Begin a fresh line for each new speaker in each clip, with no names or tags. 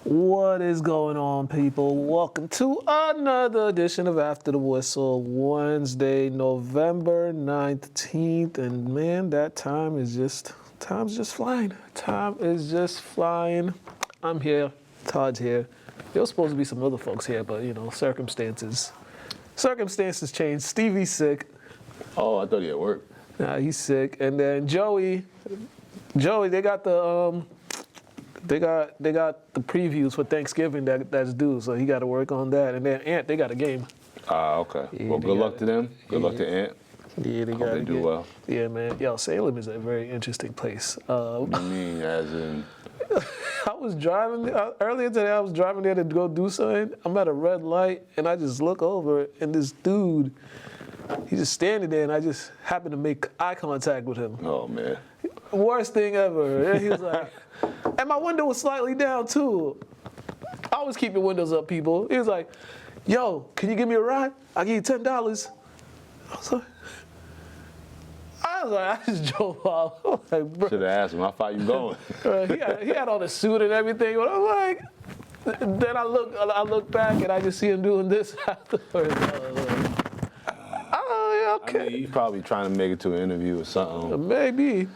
What is going on, people? Welcome to another edition of After the Whistle, Wednesday, November 19th. And man, that time's just flying. Time is just flying. I'm here, Todd's here. There was supposed to be some other folks here, but circumstances changed. Stevie's sick.
Oh, I thought he had work.
Nah, he's sick. And then Joey, they got the previews for Thanksgiving that's due, so he got to work on that. And then Ant, they got a game.
Okay.
Yeah,
well, good luck to them. Good luck to Ant.
Yeah, they
Hope they do well.
Yeah, man. Yo, Salem is a very interesting place.
What do you mean, as in?
I was driving earlier today. I was driving there to go do something. I'm at a red light, and I just look over, and this dude, he's just standing there, and I just happened to make eye contact with him.
Oh man.
Worst thing ever. And he was like, and my window was slightly down too. I always keep your windows up, people. He was like, yo, can you give me a ride? I'll give you $10. I was like, I just drove off. I was like, bro.
Should have asked him how far you going.
he had on a suit and everything. But I'm like, then I look back and I just see him doing this afterwards. Okay.
I mean, he's probably trying to make it to an interview or something.
Maybe.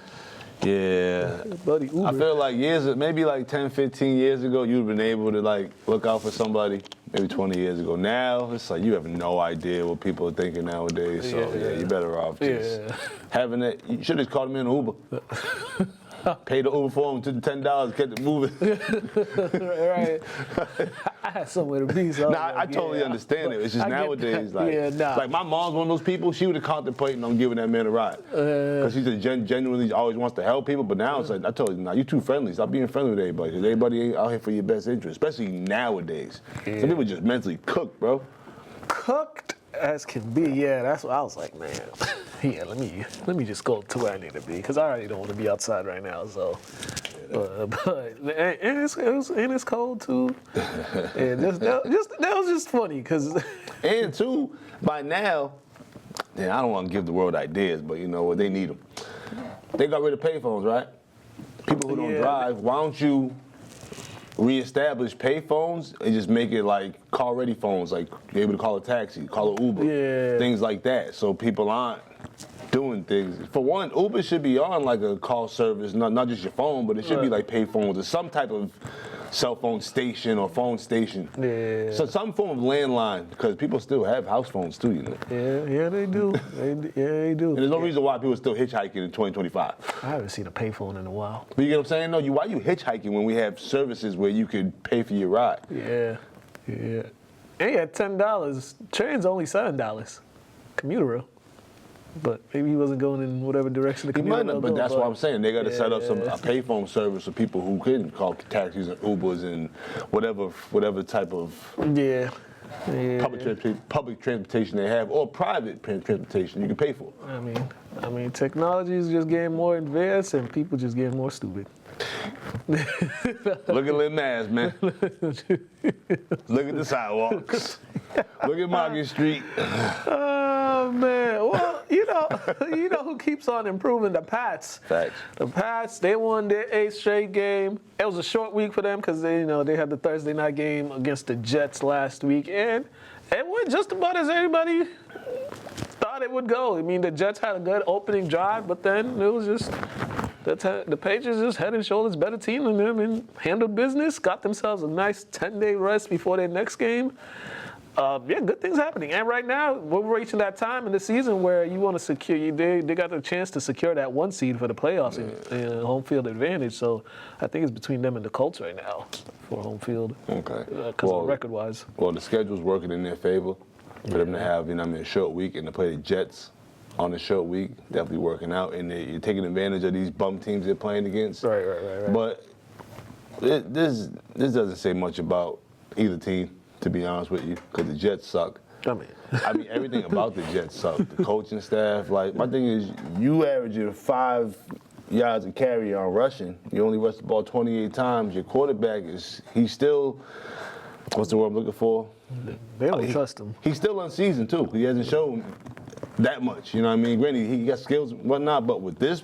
Yeah.
Buddy Uber.
I feel like maybe like 10, 15 years ago, you'd have been able to like look out for somebody. Maybe 20 years ago. Now, it's like you have no idea what people are thinking nowadays. So, yeah you better off just having it. You should have called him in an Uber. Pay the Uber for him to $10, get it moving.
Right. I had somewhere to be. So
I totally understand it. It's just nowadays, like my mom's one of those people, she would have contemplating on giving that man a ride. Because she just genuinely always wants to help people. But now it's like, I told you, nah, you're too friendly. Stop being friendly with everybody. Because everybody ain't out here for your best interest, especially nowadays. Yeah. Some people just mentally cooked, bro.
Cooked as can be, yeah. That's what I was like, man. Yeah, let me just go to where I need to be because I already don't want to be outside right now. So, it's cold too. And that was just funny because.
And two, by now, I don't want to give the world ideas, but you know what? They need them. They got rid of payphones, right? People who don't drive. Why don't you reestablish payphones and just make it like car-ready phones, like be able to call a taxi, call an Uber, things like that, so people aren't doing things. For one, Uber should be on like a call service, not just your phone, but it should be like payphones or some type of cell phone station or phone station. Yeah. So some form of landline, because people still have house phones too, you know.
Yeah, they do. They do.
And there's no reason why people are still hitchhiking in 2025.
I haven't seen a payphone in a while.
But you get what I'm saying? No, why you hitchhiking when we have services where you could pay for your ride?
Yeah. And he had $10. Train's only $7. Commuter rail. But maybe he wasn't going in whatever direction the commuter rail.
But that's what I'm saying. They got to set up a payphone service for people who can call taxis and Ubers and whatever type of public transportation they have, or private transportation you can pay for.
I mean, technology is just getting more advanced, and people just getting more stupid.
Look at Lil Nas, man. Look at the sidewalks. Look at Market Street.
Oh man! Well, you know who keeps on improving? The Pats.
Facts.
The Pats. They won their 8th straight game. It was a short week for them because they had the Thursday night game against the Jets last week, and it went just about as everybody thought it would go. I mean, the Jets had a good opening drive, but then it was just the Patriots just head and shoulders better team than them and handled business. Got themselves a nice 10-day rest before their next game. Good things happening. And right now, we're reaching that time in the season where you want to secure. They got the chance to secure that 1 seed for the playoffs and home field advantage. So I think it's between them and the Colts right now for home field.
Okay.
Because of record-wise.
Well, the schedule's working in their favor for them to have, a short week and to play the Jets on the short week. Definitely working out, and you're taking advantage of these bum teams they're playing against.
Right.
But this doesn't say much about either team, to be honest with you, because the Jets suck. I mean, everything about the Jets suck. The coaching staff, like, my thing is, you averaging 5 yards a carry on rushing. You only rush the ball 28 times. Your quarterback he's still, what's the word I'm looking for?
They don't trust him.
He's still unseasoned too. He hasn't shown that much. You know what I mean? Granted, he got skills and whatnot, but with this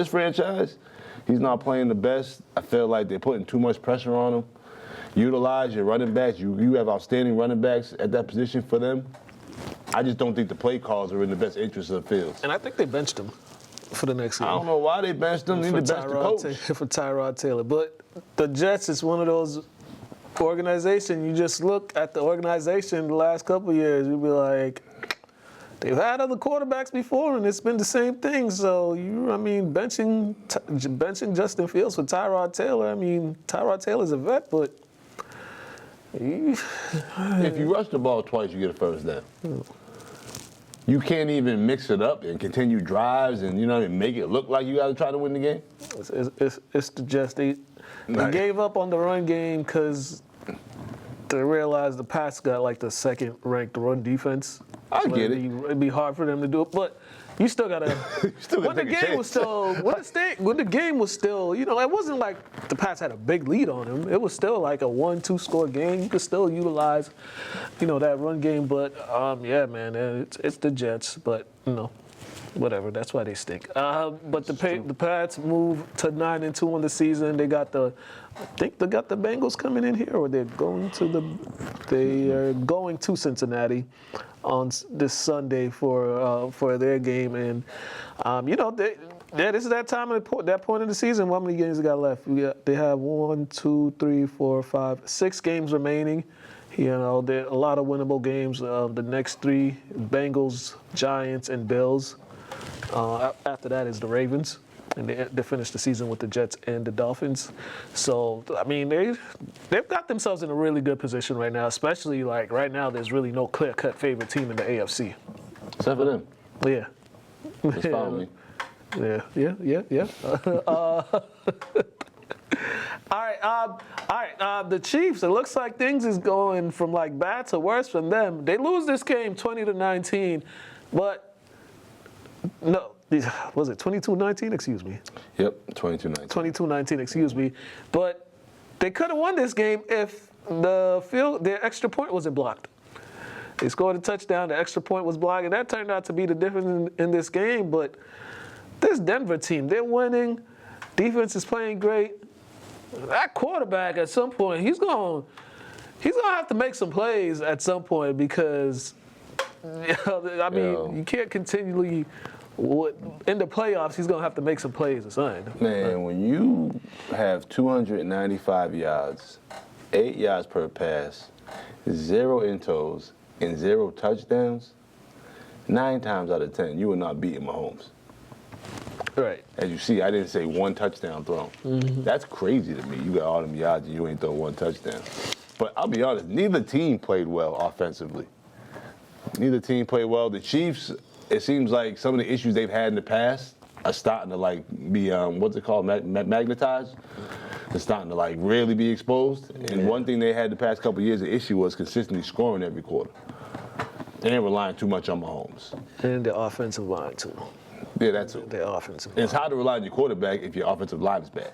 franchise, he's not playing the best. I feel like they're putting too much pressure on him. utilize your running backs. You have outstanding running backs at that position for them. I just don't think the play calls are in the best interest of the Fields.
And I think they benched him for the next game.
I don't know why they benched him. They need to bench the coach.
For Tyrod Taylor. But the Jets is one of those organizations, you just look at the organization the last couple of years, you'll be like, they've had other quarterbacks before, and it's been the same thing. So, benching Justin Fields for Tyrod Taylor, Tyrod Taylor's a vet, but...
If you rush the ball twice, you get a first down. You can't even mix it up and continue drives and, make it look like you got to try to win the game.
It's the Jets. They gave up on the run game because they realized the Pats got like the second-ranked run defense.
I get it.
It'd be hard for them to do it, but you still gotta. When the game was still, it wasn't like the Pats had a big lead on them. It was still like a 1-2 score game. You could still utilize, that run game. But yeah, man, it's the Jets. But whatever. That's why they stink. But the Pats moved to 9-2 on the season. I think they got the Bengals coming in here, or they're going to Cincinnati on this Sunday for their game. And this is that time that point of the season. How many games they got left? They have 6 games remaining. There are a lot of winnable games. The next 3: Bengals, Giants, and Bills. After that is the Ravens, and they finished the season with the Jets and the Dolphins. So, they've got themselves in a really good position right now, especially like right now there's really no clear-cut favorite team in the AFC.
Except for them.
Yeah.
That's fine with me.
Yeah. All right. The Chiefs, it looks like things is going from like bad to worse from them. They lose this game 20-19, but no, was it 22-19? Excuse me.
Yep, 22-19.
22-19, excuse me. But they could have won this game if their extra point wasn't blocked. They scored a touchdown, the extra point was blocked, and that turned out to be the difference in this game. But this Denver team, they're winning. Defense is playing great. That quarterback at some point, he's gonna have to make some plays at some point because you can't continually. In the playoffs, he's going to have to make some plays or something.
Man, when you have 295 yards, 8 yards per pass, 0 in-toes, and 0 touchdowns, 9 times out of 10, you are not beating Mahomes.
Right.
As you see, I didn't say 1 touchdown thrown. Mm-hmm. That's crazy to me. You got all them yards and you ain't throw 1 touchdown. But I'll be honest, neither team played well offensively. Neither team played well. The Chiefs, it seems like some of the issues they've had in the past are starting to be magnetized. They're starting to really be exposed. And one thing they had the past couple of years, the issue was consistently scoring every quarter. They ain't relying too much on Mahomes.
And the offensive line too.
Yeah, that too.
The offensive line.
And it's hard to rely on your quarterback if your offensive line is bad.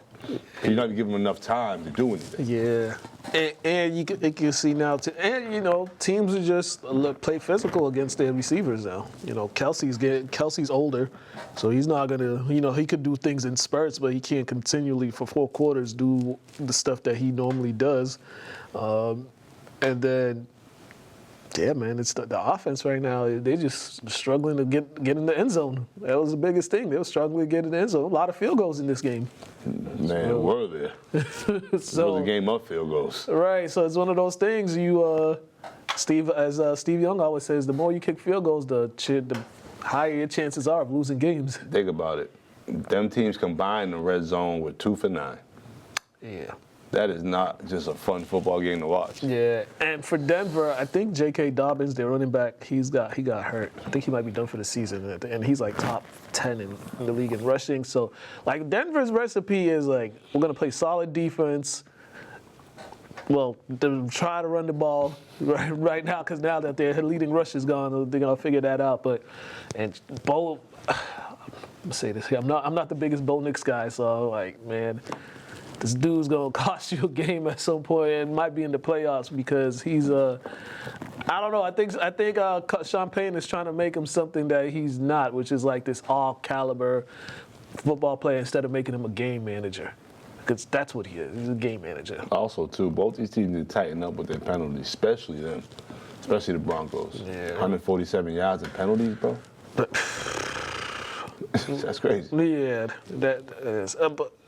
You're not giving them enough time to do anything.
Yeah, and you can see now, teams are just play physical against their receivers now. Kelsey's older, so he's not gonna. He could do things in spurts, but he can't continually for 4 quarters do the stuff that he normally does. And then, yeah, man, it's the offense right now. They're just struggling to get in the end zone. That was the biggest thing. They were struggling to get in the end zone. A lot of field goals in this game.
Man, were there. It was a game of field goals.
Right, so it's one of those things Steve Young always says, the more you kick field goals, the higher your chances are of losing games.
Think about it. Them teams combined in the red zone with 2 for 9.
Yeah.
That is not just a fun football game to watch.
Yeah, and for Denver, I think J.K. Dobbins, their running back, he got hurt. I think he might be done for the season, and he's top 10 in the league in rushing. So, Denver's recipe is we're gonna play solid defense. Well, they try to run the ball right now because now that their leading rush is gone, they're gonna figure that out. I'm gonna say this here, I'm not the biggest Bo Nix guy, so man. This dude's gonna cost you a game at some point, and might be in the playoffs because he's I don't know. I think Sean Payton is trying to make him something that he's not, which is this all caliber football player instead of making him a game manager. because that's what he is. He's a game manager.
Also, too, both these teams need to tighten up with their penalties, especially them, especially the Broncos.
Yeah.
147 yards in penalties, bro. That's crazy.
Yeah, that is.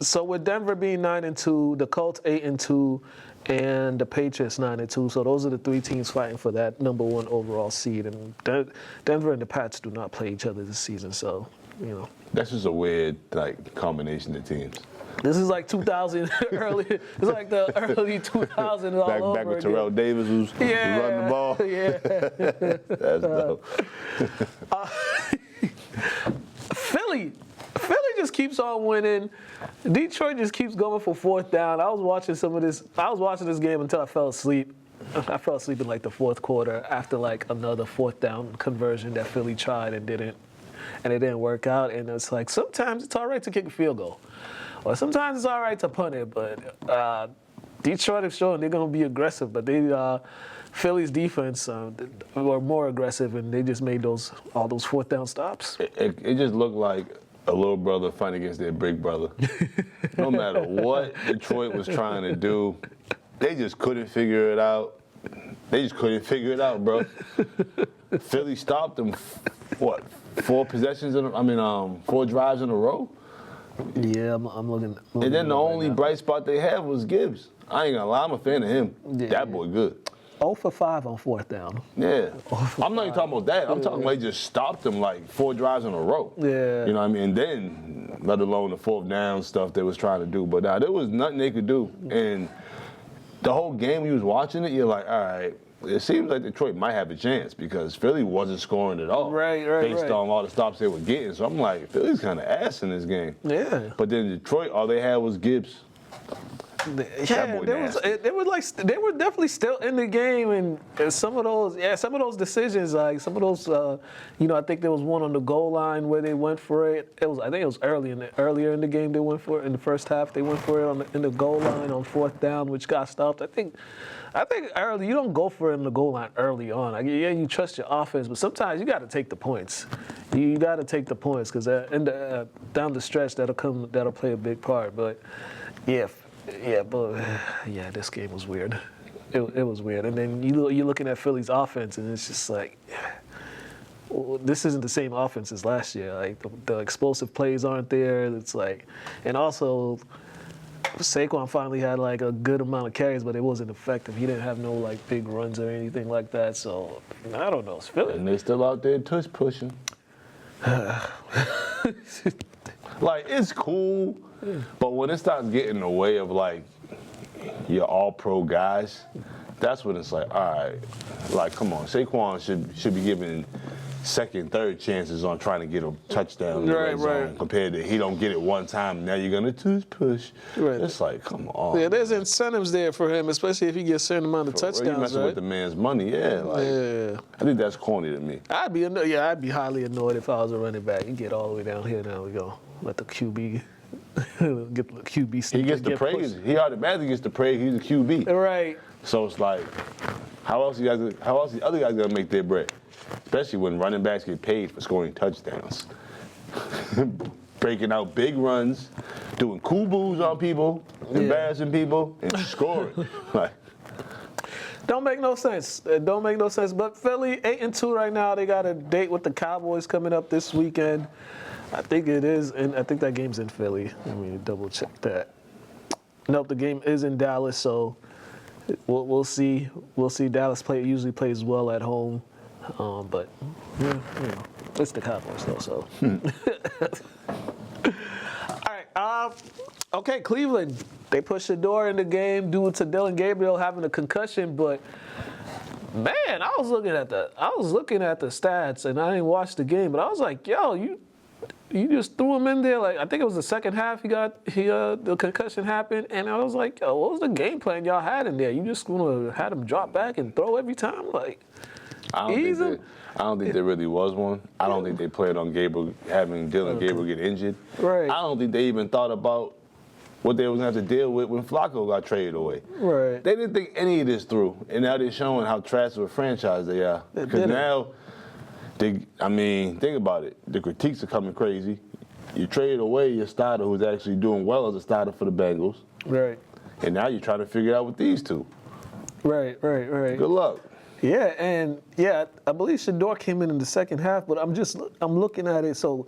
So with Denver being 9-2, the Colts 8-2, and the Patriots 9-2. So those are the three teams fighting for that number one overall seed. And Denver and the Pats do not play each other this season. So, you know.
That's just a weird combination of teams.
This is like 2000 early. It's like the early 2000s all over
Back with
again.
Terrell Davis who's running the ball.
Yeah.
That's dope.
Philly just keeps on winning. Detroit just keeps going for fourth down. I was watching this game until I fell asleep. I fell asleep in like the fourth quarter after like another fourth down conversion that Philly tried and it didn't work out. And it's like sometimes it's all right to kick a field goal, or sometimes it's all right to punt it. But Detroit is showing they're going to be aggressive, but Philly's defense were more aggressive, and they just made all those fourth down stops.
It just looked like a little brother fighting against their big brother. No matter what Detroit was trying to do, they just couldn't figure it out. Bro. Philly stopped them, what, 4 drives in a row?
Yeah, I'm looking.
And then the only bright spot they had was Gibbs. I ain't gonna lie, I'm a fan of him.
Yeah.
That boy good.
0 for 5 on fourth down.
Yeah. I'm not even talking about that. I'm talking about they just stopped them like 4 drives in a row.
Yeah.
You know what I mean? And then, let alone the fourth down stuff they was trying to do. But there was nothing they could do. And the whole game when you was watching it, you're like, all right, it seems like Detroit might have a chance because Philly wasn't scoring at all.
Right.
Based on all the stops they were getting. So I'm like, Philly's kind of ass in this game.
Yeah.
But then Detroit, all they had was Gibbs.
Yeah, they were definitely still in the game, and some of those decisions, like some of those, I think there was one on the goal line where they went for it. I think it was earlier in the game they went for it in the first half. They went for it in the goal line on fourth down, which got stopped. I think early you don't go for it in the goal line early on. Like, yeah, you trust your offense, but sometimes you got to take the points. You got to take the points because down the stretch that'll play a big part. But this game was weird. It was weird. And then you're looking at Philly's offense, and it's just like, this isn't the same offense as last year. Like the explosive plays aren't there. It's like, and also Saquon finally had like a good amount of carries, but it wasn't effective. He didn't have no like big runs or anything like that. So I don't know. It's Philly.
And they still out there tush pushing. Like, it's cool, but when it starts getting in the way of, like, your all-pro guys, that's when it's like, all right, like, come on. Saquon should be given second, third chances on trying to get a touchdown in the red zone compared to he don't get it one time, now you're going to tush push. Right. It's like, come on.
Yeah, there's incentives there for him, especially if he gets a certain amount of touchdowns,
you messing with the man's money, yeah. I think that's corny to me.
I'd be highly annoyed if I was a running back. You get all the way down here, now we go. Let the QB get the QB.
He gets the praise. He automatically gets the praise. He's a QB.
Right.
So it's like, how else the other guys gonna make their bread? Especially when running backs get paid for scoring touchdowns, breaking out big runs, doing cool boos on people, embarrassing people, and scoring. Like,
don't make no sense. But Philly 8-2 right now. They got a date with the Cowboys coming up this weekend. I think it is, and I think that game's in Philly. Let me double check that. Nope, the game is in Dallas, so we'll see. We'll see. Dallas usually plays well at home, but it's the Cowboys though. So, all right. Okay, Cleveland. They pushed the door in the game due to Dylan Gabriel having a concussion, but man, I was looking at the stats, and I didn't watch the game, but I was like, yo, you just threw him in there. Like, I think it was the second half the concussion happened, and I was like, yo, what was the game plan y'all had in there? You just gonna had him drop back and throw every time? Like,
I don't think there really was one. I don't think they played on having Dylan Gabriel get injured.
Right.
I don't think they even thought about what they was gonna have to deal with when Flacco got traded away.
Right.
They didn't think any of this through, and now they're showing how trash of a franchise they are. Because now, think about it. The critiques are coming crazy. you traded away your starter who's actually doing well as a starter for the Bengals.
Right.
And now you're trying to figure out with these two.
Right.
Good luck.
Yeah, and I believe Shador came in the second half, but I'm looking at it. So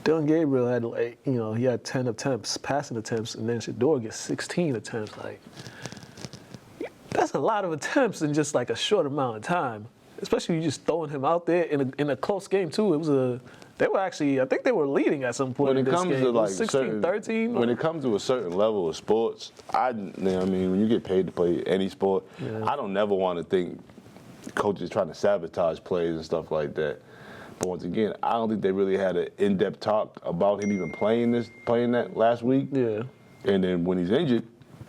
Dylan Gabriel had he had 10 attempts, passing attempts, and then Shador gets 16 attempts. Like, that's a lot of attempts in just like a short amount of time. Especially you just throwing him out there in a close game too. They were actually, I think they were leading at some point
When
in
it
this
comes
game.
to like
16-13.
when it comes to a certain level of sports, when you get paid to play any sport, I don't never want to think coaches trying to sabotage plays and stuff like that. But once again, I don't think they really had an in-depth talk about him even playing that last week.
Yeah.
And then when he's injured,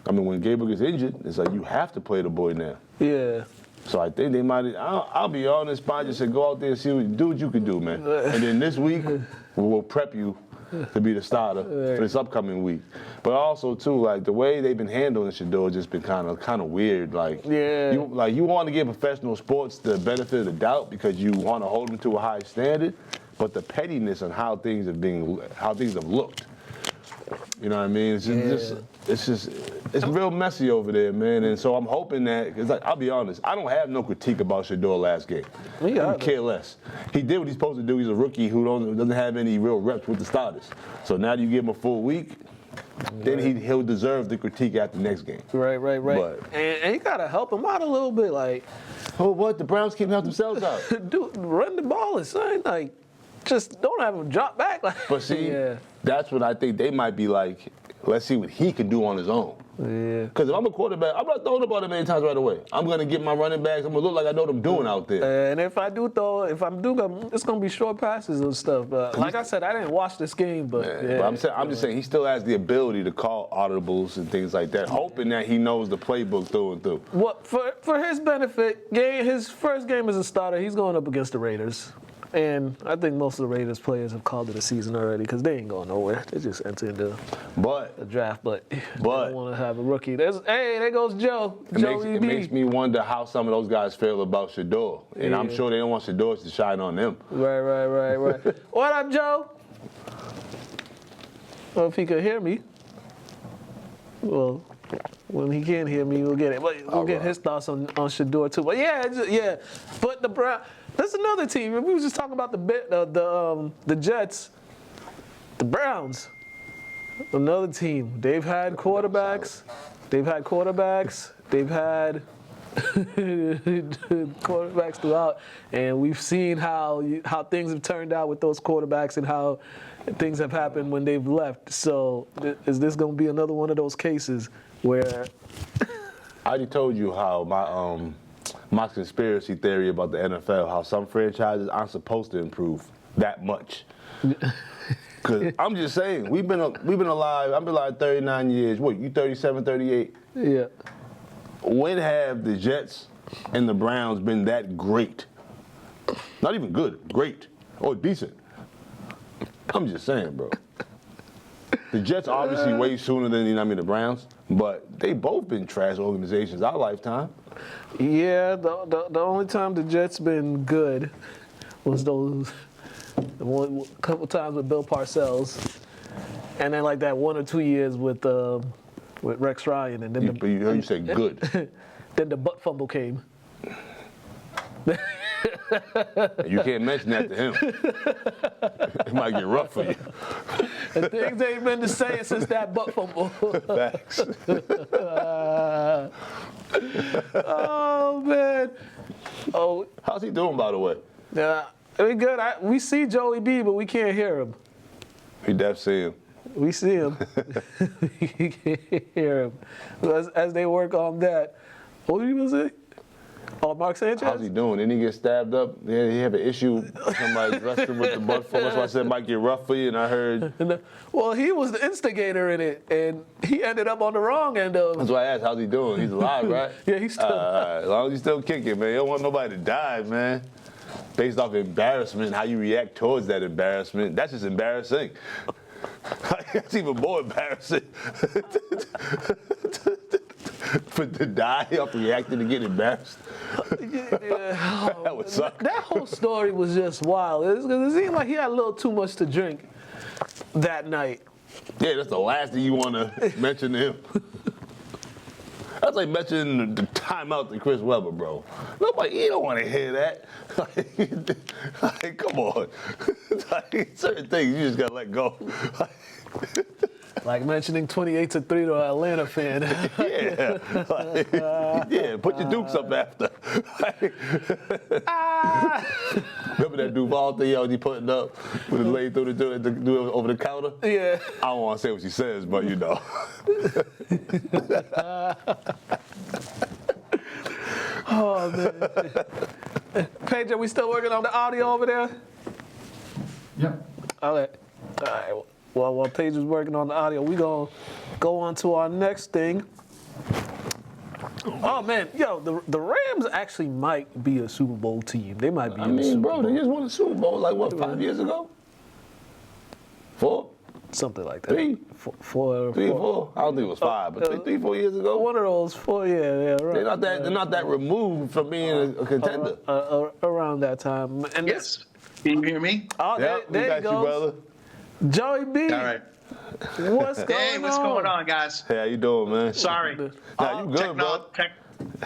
when Gabriel gets injured, it's like you have to play the boy now.
Yeah.
So I think they might. I'll be honest, Spine just said go out there and do what you can do, man. And then this week we'll prep you to be the starter for this upcoming week. But also too, like the way they've been handling Shador just been kind of weird. Like you want to give professional sports the benefit of the doubt because you want to hold them to a high standard, but the pettiness on how things have looked. You know what I mean? It's real messy over there, man. And so I'm hoping that, because I'll be honest, I don't have no critique about Shador last game. I care less. He did what he's supposed to do. He's a rookie who doesn't have any real reps with the starters. So now that you give him a full week, then he'll deserve the critique after the next game.
Right.
But,
and you gotta help him out a little bit, like.
Oh, what? The Browns can't help themselves out.
Dude, run the ball and son, like. Just don't have him drop back.
But see, that's what I think they might be like, let's see what he can do on his own.
Yeah.
Because if I'm a quarterback, I'm not throwing the ball that many times right away. I'm going to get my running backs. I'm going to look like I know what I'm doing out there.
And if I'm it's going to be short passes and stuff. But like I said, I didn't watch this game, but
But I'm just saying he still has the ability to call audibles and things like that, hoping that he knows the playbook through and through.
What for his benefit, his first game as a starter, he's going up against the Raiders. And I think most of the Raiders players have called it a season already because they ain't going nowhere. They just entered the draft, but they don't want to have a rookie. There goes Joe.
It makes me wonder how some of those guys feel about Shador. And I'm sure they don't want Shador to shine on them.
Right. What up, Joe? Well, if he could hear me. Well, when he can't hear me, we'll get it. But we'll get his thoughts on Shador too. But But the Browns. That's another team. We were just talking about the Jets, the Browns. Another team. They've had quarterbacks. They've had quarterbacks throughout, and we've seen how things have turned out with those quarterbacks and how things have happened when they've left. So is this going to be another one of those cases where?
I already told you how my conspiracy theory about the NFL, how some franchises aren't supposed to improve that much. Because I'm just saying, we've been alive. I've been alive 39 years. What, you 37, 38?
Yeah.
When have the Jets and the Browns been that great? Not even good, great or decent. I'm just saying, bro. The Jets obviously way sooner than the Browns, but they both been trash organizations our lifetime.
Yeah, the only time the Jets been good was those couple times with Bill Parcells, and then like that 1 or 2 years with Rex Ryan, and then
you said good.
Then the butt fumble came.
You can't mention that to him. It might get rough for you.
And things ain't been the same since that butt fumble.
Facts.
Oh, man. Oh,
how's he doing, by the way?
We good. We see Joey B, but we can't hear him.
We def see him.
We see him. We can't hear him. As they work on that. What did you say? Oh, Mark Sanchez?
How's he doing? Didn't he get stabbed up? Yeah, he have an issue. Somebody dressed him with the butt fumble. That's why I said it might get rough for you, and I heard.
Well, he was the instigator in it, and he ended up on the wrong end of it.
That's why I asked, how's he doing? He's alive, right?
Yeah, he's still alive.
As long as he's still kicking, man. You don't want nobody to die, man. Based off embarrassment and how you react towards that embarrassment. That's just embarrassing. That's even more embarrassing. For to die off reacting to get embarrassed.
Yeah.
That would suck.
That whole story was just wild. It seemed like he had a little too much to drink. that night.
Yeah, that's the last thing you want to mention to him. That's like mentioning the timeout to Chris Webber, bro. Nobody, you don't want to hear that. Like, come on. Like, certain things you just got to let go.
Like mentioning 28-3 to an Atlanta fan.
Yeah. Like, yeah, put your dukes up after. Remember that Duval thing y'all putting up with his lady through the do it over the counter?
Yeah.
I don't want to say what she says, but you know.
Oh, man. Paige, are we still working on the audio over there?
Yep.
All right. Well, while Paige is working on the audio, we're going to go on to our next thing. Oh, man. Yo, the Rams actually might be a Super Bowl team. They might be in the Super Bowl.
They just won a Super Bowl, like, what, 5 years ago? 4?
Something like that.
3?
4.
3 or 4? I don't think it was 5, but 3, 4 years ago.
One of those 4, yeah, right.
They're not that removed from being a contender.
Around that time. And
Yes. Can you hear me?
Oh,
Yeah,
there
we
you
got
go.
you, brother.
Joey B.
All right.
What's going on?
Hey, what's going on, guys?
Hey, how you doing, man?
Sorry.
Nah, you good, bro.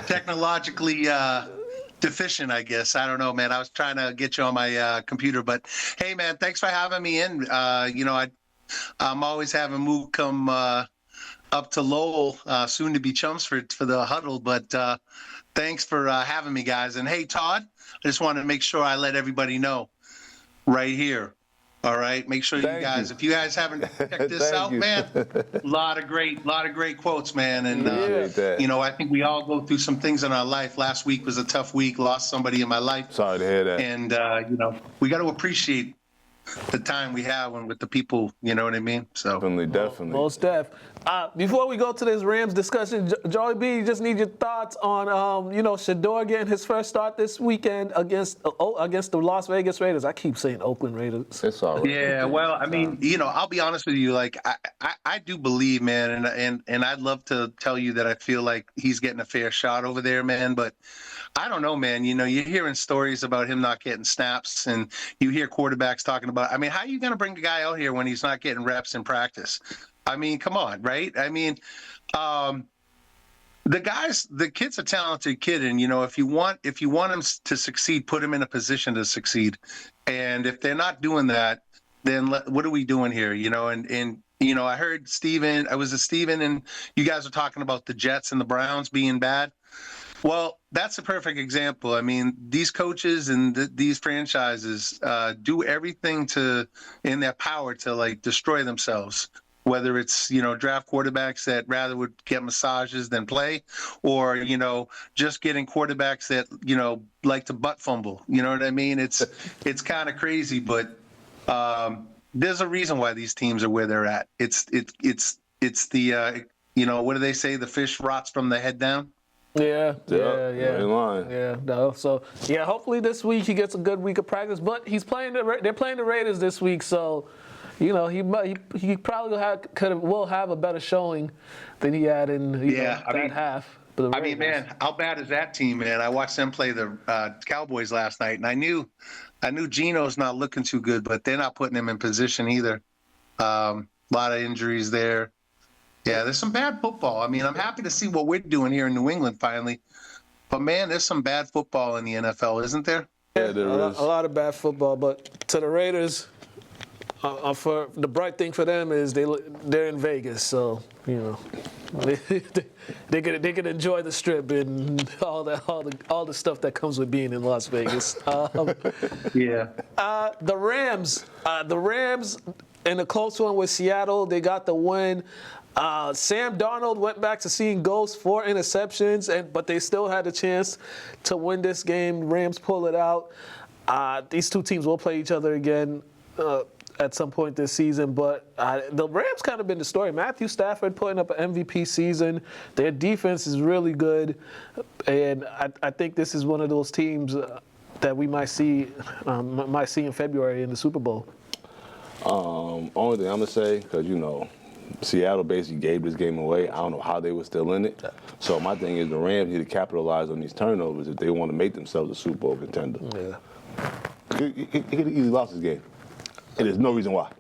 Technologically deficient, I guess. I don't know, man. I was trying to get you on my computer, but hey, man, thanks for having me in. I'm always having Mook come up to Lowell, soon to be chums for the huddle, but thanks for having me, guys. And hey, Todd, I just wanted to make sure I let everybody know right here. All right, make sure if you guys haven't checked this out, man, a lot of great quotes, man. And I think we all go through some things in our life. Last week was a tough week. Lost somebody in my life.
Sorry to hear that.
And we got to appreciate the time we have with the people. You know what I mean? So
Definitely.
Most def. Before we go to this Rams discussion, Joey B, you just need your thoughts on, Shador getting his first start this weekend against the Las Vegas Raiders. I keep saying Oakland Raiders.
It's all right.
Yeah, well, I mean, I'll be honest with you. Like, I do believe, man, and I'd love to tell you that I feel like he's getting a fair shot over there, man. But I don't know, man. You're hearing stories about him not getting snaps, and you hear quarterbacks talking about. I mean, how are you going to bring the guy out here when he's not getting reps in practice? I mean, come on, right? I mean, the kid's a talented kid, and if you want him to succeed, put him in a position to succeed. And if they're not doing that, then what are we doing here? I heard Steven, and you guys are talking about the Jets and the Browns being bad. Well, that's a perfect example. I mean, these coaches and these franchises do everything in their power to destroy themselves. Whether it's, draft quarterbacks that rather would get massages than play, or, just getting quarterbacks that, like to butt fumble. You know what I mean? It's kind of crazy, but there's a reason why these teams are where they're at. It's the, what do they say? The fish rots from the head down.
Yeah. No. So hopefully this week he gets a good week of practice. But they're playing the Raiders this week, so he probably will have a better showing than he had in that half.
I mean, man, how bad is that team, man? I watched them play the Cowboys last night, and I knew Geno's not looking too good, but they're not putting him in position either. A lot of injuries there. Yeah, there's some bad football. I mean, I'm happy to see what we're doing here in New England finally. But, man, there's some bad football in the NFL, isn't there?
Yeah, there is.
A lot of bad football. But to the Raiders, for the bright thing for them is they're in Vegas. So, they can enjoy the Strip and all the stuff that comes with being in Las Vegas.
Yeah.
The Rams in a close one with Seattle, they got the win. Sam Darnold went back to seeing ghosts, 4 interceptions, but they still had a chance to win this game. Rams pull it out. These two teams will play each other again at some point this season, but the Rams kind of been the story. Matthew Stafford putting up an MVP season. Their defense is really good, and I think this is one of those teams that we might see in February in the Super Bowl.
Only thing I'm gonna say, because Seattle basically gave this game away. I don't know how they were still in it. So my thing is the Rams need to capitalize on these turnovers if they want to make themselves a Super Bowl contender.
Yeah.
He could have easily lost this game. And there's no reason why.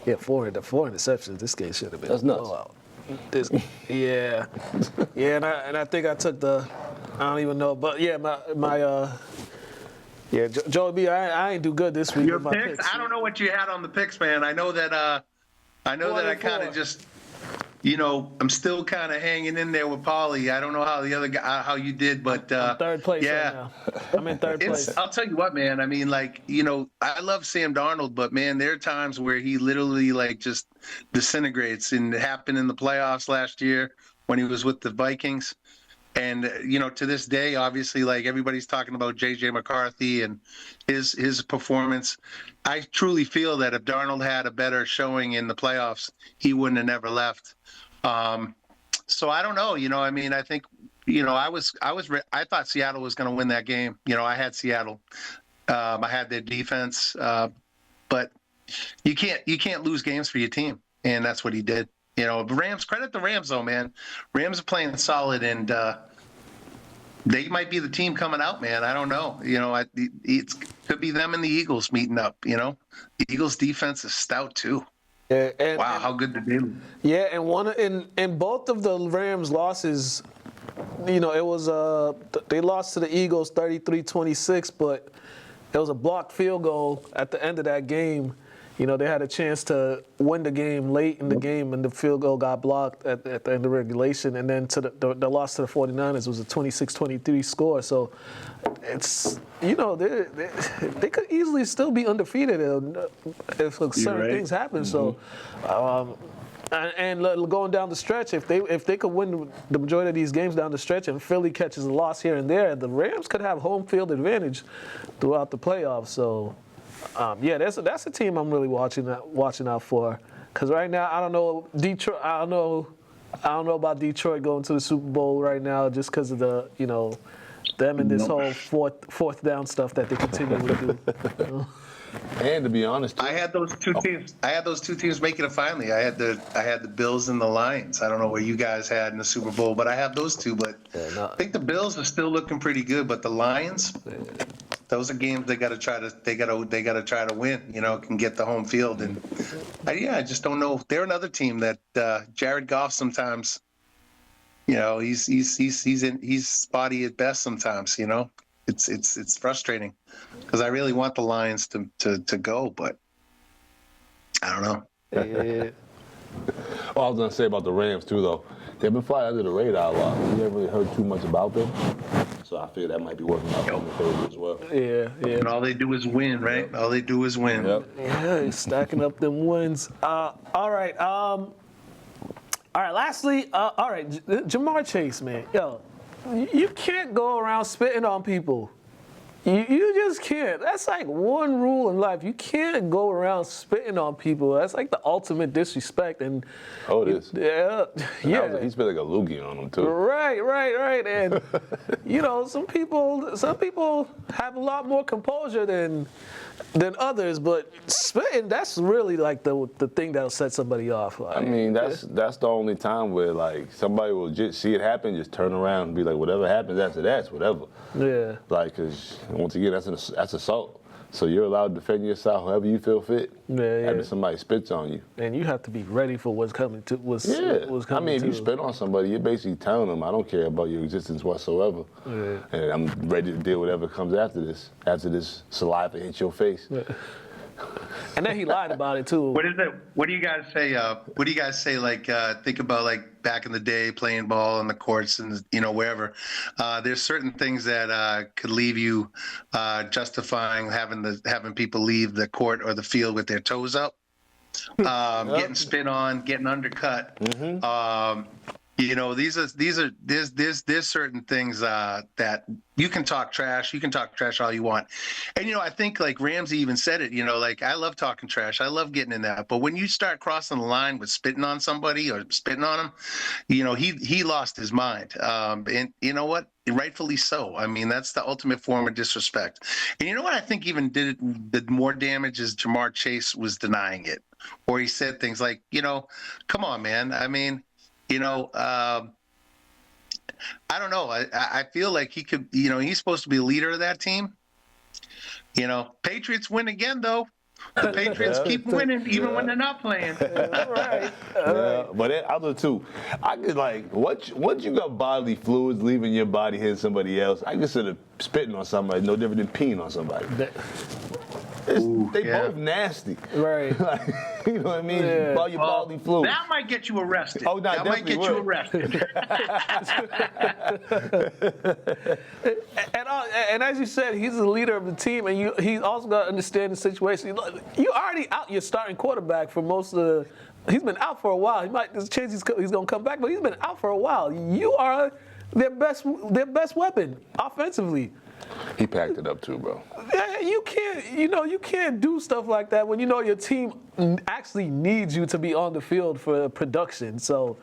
Yeah, four interceptions. This game should have been.
That's nuts.
Blowout. Yeah, and I think I took the. I don't even know, but yeah, Joe B. I ain't do good this week
Your
with my
picks?
picks.
I don't know what you had on the picks, man. I know that I kind of just, I'm still kind of hanging in there with Paulie. I don't know how the other guy, how you did, but
I'm third place
yeah.
right now. I'm in third place.
I'll tell you what, man. I mean, like, I love Sam Darnold, but man, there are times where he literally like just disintegrates, and it happened in the playoffs last year when he was with the Vikings. And, to this day, obviously, like everybody's talking about J.J. McCarthy and his performance. I truly feel that if Darnold had a better showing in the playoffs, he wouldn't have never left. So I don't know. I think, I thought Seattle was going to win that game. I had Seattle. I had their defense. But you can't lose games for your team. And that's what he did. Rams, credit the Rams, though, man. Rams are playing solid, and they might be the team coming out, man. I don't know. It could be them and the Eagles meeting up, The Eagles' defense is stout, too.
Yeah,
Wow, how good did they look?
Yeah, and in both of the Rams' losses, it was they lost to the Eagles 33-26, but it was a blocked field goal at the end of that game. They had a chance to win the game late in the game, and the field goal got blocked at the end of regulation. And then to the loss to the 49ers was a 26-23 score. So it's, they could easily still be undefeated if certain things happen. Mm-hmm. So, and going down the stretch, if they could win the majority of these games down the stretch, and Philly catches a loss here and there, the Rams could have home field advantage throughout the playoffs. So. That's a team I'm really watching out for. Because right now, I don't know Detroit. I don't know about Detroit going to the Super Bowl right now, just because of the them and this whole fourth down stuff that they continue to do.
And to be honest,
I had those two teams. I had those two teams making it finally. I had the Bills and the Lions. I don't know what you guys had in the Super Bowl, but I have those two. But I think the Bills are still looking pretty good. But the Lions, those are games they got to try to win. Can get the home field, and I just don't know. They're another team that Jared Goff sometimes, he's spotty at best sometimes. It's frustrating because I really want the Lions to go, but I don't know.
Yeah.
Well, I was gonna say about the Rams too, though. They've been flying under the radar a lot. We haven't really heard too much about them, so I figure that might be working out in the favor as well.
Yeah.
And all they do is win, right? Yep. All they do is win.
Yep.
Yeah, stacking up them wins. All right. All right. Lastly, all right, Jamar Chase, man. Yo, you can't go around spitting on people. You just can't. That's like one rule in life. You can't go around spitting on people. That's like the ultimate disrespect. And
it is.
Yeah.
He spit like a loogie on them too.
Right. And some people have a lot more composure than others, but spitting, that's really like the thing that'll set somebody off. Like,
I mean, that's the only time where like somebody will just see it happen, just turn around and be like, whatever happens after that's whatever.
Yeah.
Like, cause once again, that's assault. So you're allowed to defend yourself however you feel fit. After somebody spits on you.
And you have to be ready for what's coming to.
I mean, if you spit on somebody, you're basically telling them, I don't care about your existence whatsoever.
Yeah.
And I'm ready to deal with whatever comes after this saliva hits your face.
Yeah. And then he lied about it too.
What is it? What do you guys say? What do you guys say? Like, think about like back in the day playing ball on the courts and wherever. There's certain things that could leave you justifying having people leave the court or the field with their toes up, getting spit on, getting undercut. Mm-hmm. There's certain things that you can talk trash. You can talk trash all you want. And, I think like Ramsey even said it, like I love talking trash. I love getting in that. But when you start crossing the line with spitting on somebody or spitting on him, he lost his mind. And you know what? Rightfully so. I mean, that's the ultimate form of disrespect. And you know what I think even did more damage is Jamar Chase was denying it. Or he said things like, come on, man. I mean, I don't know. I feel like he could, he's supposed to be a leader of that team. Patriots win again, though. The Patriots keep winning even when they're not playing.
All right.
But other two, I could like once you got bodily fluids leaving your body hitting somebody else, I consider spitting on somebody no different than peeing on somebody. They both nasty.
Right.
Like, you know what I mean?
Yeah.
All your bodily fluids.
That might get you arrested.
Oh, no,
that might get
definitely
you
would.
arrested.
And as you said, he's the leader of the team, and he's also got to understand the situation. You already out your starting quarterback for most of the. He's been out for a while. There's a chance he's going to come back, but he's been out for a while. You are their best weapon offensively.
He packed it up too, bro.
Yeah, you can't do stuff like that when you know your team actually needs you to be on the field for production. So,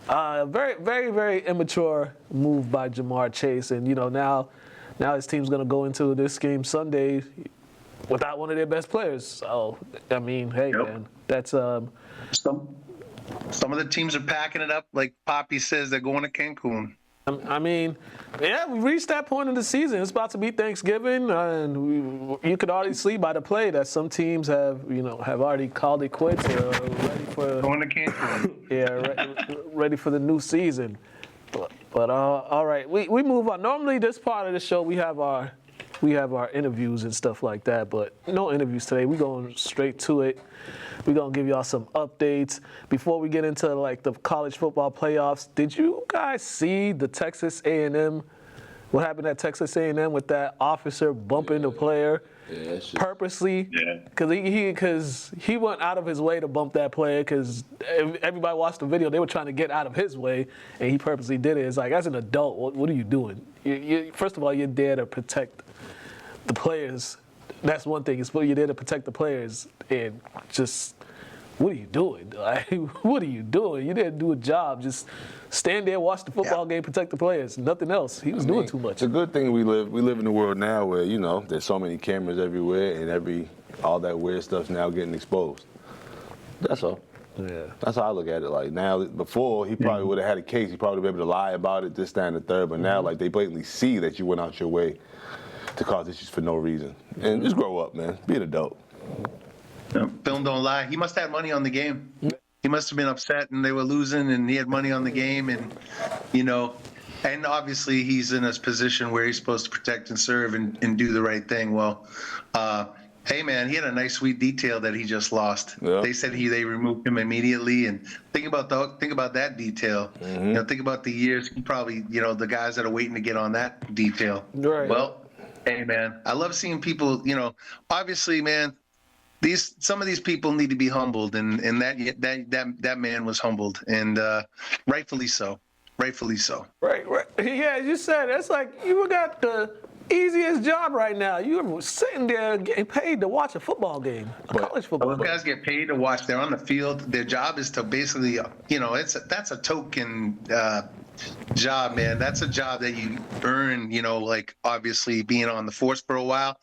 very, very, very immature move by Jamar Chase, and now his team's going to go into this game Sunday without one of their best players. So, I mean, hey, man, that's
Some of the teams are packing it up, like Poppy says, they're going to Cancun.
I mean, yeah, we reached that point in the season. It's about to be Thanksgiving, and you could already see by the play that some teams have already called it quits or ready for
Going to Cancun.
ready for the new season. But all right, we move on. Normally, this part of the show we have our interviews and stuff like that, but no interviews today. We're going straight to it. We're going to give y'all some updates. Before we get into like the college football playoffs, did you guys see the Texas A&M, what happened at Texas A&M with that officer bumping the player purposely?
Yeah.
Because he went out of his way to bump that player because everybody watched the video. They were trying to get out of his way, and he purposely did it. It's like, as an adult, what are you doing? First of all, you're there to protect the players. That's one thing. You're there to protect the players, and just what are you doing? Like, what are you doing? You didn't do a job. Just stand there, watch the football game, protect the players. Nothing else. He was doing too much.
It's a good thing we live in a world now where there's so many cameras everywhere, and all that weird stuff's now getting exposed. That's all.
Yeah.
That's how I look at it. Like now, before he probably would have had a case. He probably would have been able to lie about it, this, that, and the third. But now, like they blatantly see that you went out your way to cause issues for no reason. And just grow up, man. Be an adult.
Film don't lie. He must have had money on the game. He must have been upset and they were losing and he had money on the game and, and obviously he's in a position where he's supposed to protect and serve and do the right thing. Well, hey man, he had a nice sweet detail that he just lost.
Yeah.
They said they removed him immediately, and think about that detail.
Mm-hmm.
Think about the years he probably, the guys that are waiting to get on that detail.
Right.
Well, hey man, I love seeing people, obviously, man, some of these people need to be humbled, and that man was humbled, and rightfully so. Rightfully so.
Right. Yeah, as you said, it's like you got the easiest job right now. You're sitting there getting paid to watch a football game, college football
Those
game.
guys get paid to watch. They're on the field. Their job is to basically, that's a token job, man. That's a job that you earn, like obviously being on the force for a while.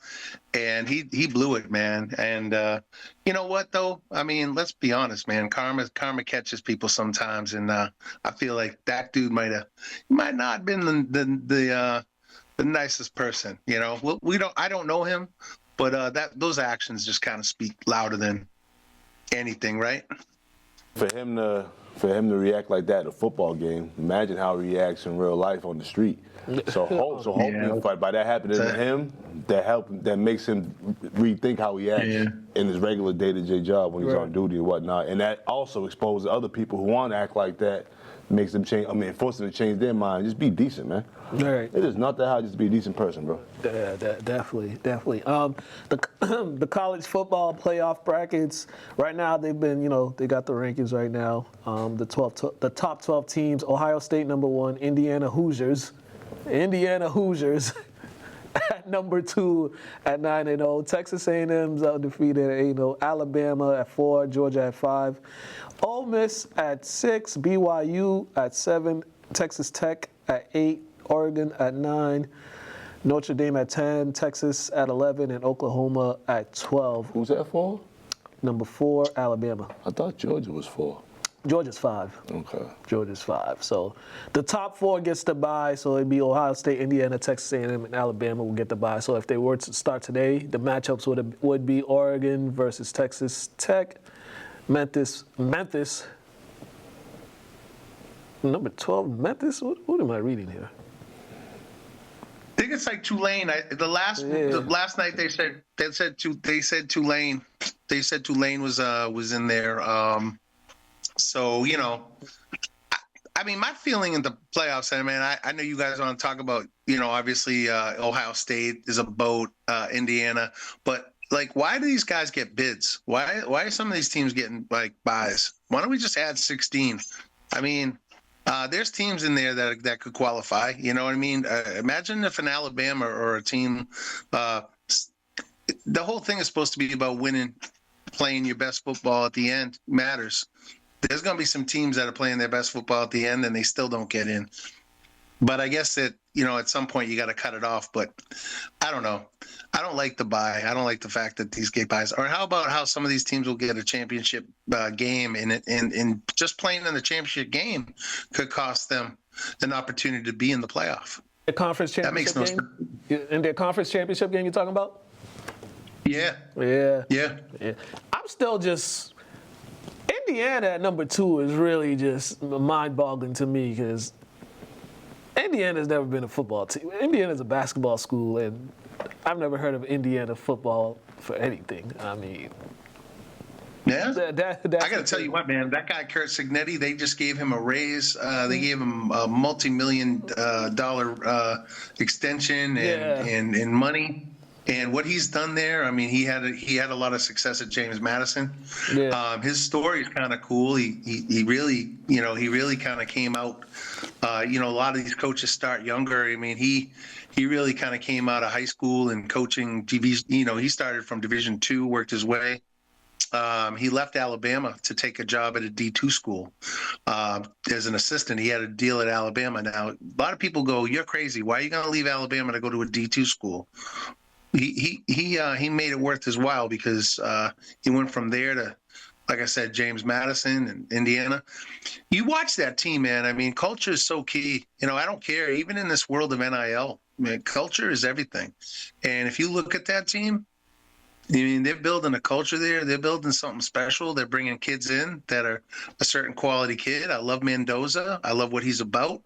And he blew it, man. And you know what though? I mean, let's be honest, man. Karma catches people sometimes, and I feel like that dude might not have been the nicest person. I don't know him, but those actions just kind of speak louder than anything, right?
For him to react like that at a football game, imagine how he reacts in real life on the street. So hopefully by that happening to him, that makes him rethink how he acts in his regular day-to-day job when he's on duty and whatnot. And that also exposes other people who want to act like that, makes them change. Force them to change their mind. Just be decent, man.
Right.
It is not that hard just to be a decent person, bro.
Yeah, definitely. The college football playoff brackets right now, they've been, they got the rankings right now. The top 12 teams: Ohio State #1, Indiana Hoosiers at #2 at 9-0. Texas A&M's undefeated at 8-0. Alabama at 4. Georgia at 5. Ole Miss at 6. BYU at 7. Texas Tech at 8. Oregon at 9. Notre Dame at 10. Texas at 11. And Oklahoma at 12.
Who's that for?
Number 4, Alabama.
I thought Georgia was 4.
Georgia's 5.
Okay.
Georgia's 5. So the top 4 gets the bye. So it'd be Ohio State, Indiana, Texas A&M, and Alabama will get the bye. So if they were to start today, the matchups would be Oregon versus Texas Tech, Memphis. Number 12, Memphis. What am I reading here?
I think it's like Tulane. The last night they said Tulane. They said Tulane was in there. So I mean, my feeling in the playoffs. I mean, I know you guys want to talk about obviously Ohio State is a boat, Indiana, but like, why do these guys get bids? Why are some of these teams getting like buys? Why don't we just add 16? I mean. There's teams in there that could qualify. You know what I mean? Imagine if an Alabama or a team, the whole thing is supposed to be about winning, playing your best football at the end matters. There's going to be some teams that are playing their best football at the end and they still don't get in. But I guess that, at some point you got to cut it off. But I don't know. I don't like the bye. I don't like the fact that these get buys. Or how about how some of these teams will get a championship game and just playing in the championship game could cost them an opportunity to be in the playoff.
The conference championship game? That makes no sense. In the conference championship game you're talking about?
Yeah. I'm
still just Indiana at number 2 is really just mind-boggling to me because Indiana's never been a football team. Indiana's a basketball school, and I've never heard of Indiana football for anything. I mean,
yeah. I got to tell you what, man. That guy Kurt Signetti, they just gave him a raise. They gave him a multi-million dollar extension and money. And what he's done there, I mean, he had a lot of success at James Madison. Yeah. His story is kind of cool. He really kind of came out. A lot of these coaches start younger. I mean, he really kind of came out of high school and coaching. He started from Division II, worked his way. He left Alabama to take a job at a D2 school as an assistant. He had a deal at Alabama. Now, a lot of people go, "You're crazy. Why are you going to leave Alabama to go to a D2 school?" He made it worth his while because he went from there to, like I said, James Madison and Indiana. You watch that team, man. I mean, culture is so key. I don't care. Even in this world of NIL, man, culture is everything. And if you look at that team, I mean, they're building a culture there. They're building something special. They're bringing kids in that are a certain quality kid. I love Mendoza. I love what he's about.